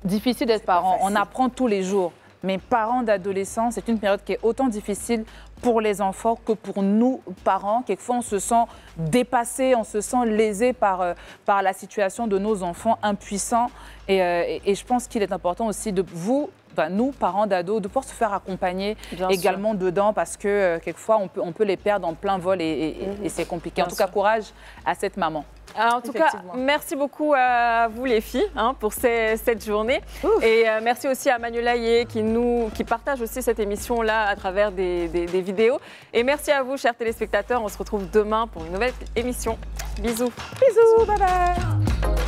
difficile d'être parent. On apprend tous les jours. Mais parents d'adolescents, c'est une période qui est autant difficile pour les enfants que pour nous, parents. Quelquefois, on se sent dépassé, on se sent lésé par la situation de nos enfants, impuissants. Et je pense qu'il est important aussi de vous, nous, parents d'ados, de pouvoir se faire accompagner également dedans parce que quelquefois, on peut les perdre en plein vol et c'est compliqué. En tout cas, courage à cette maman. Alors, en tout cas, merci beaucoup à vous les filles pour cette journée. Et merci aussi à Manuela Yé qui partage aussi cette émission-là à travers des vidéos. Et merci à vous, chers téléspectateurs. On se retrouve demain pour une nouvelle émission. Bisous. Bisous, bye bye.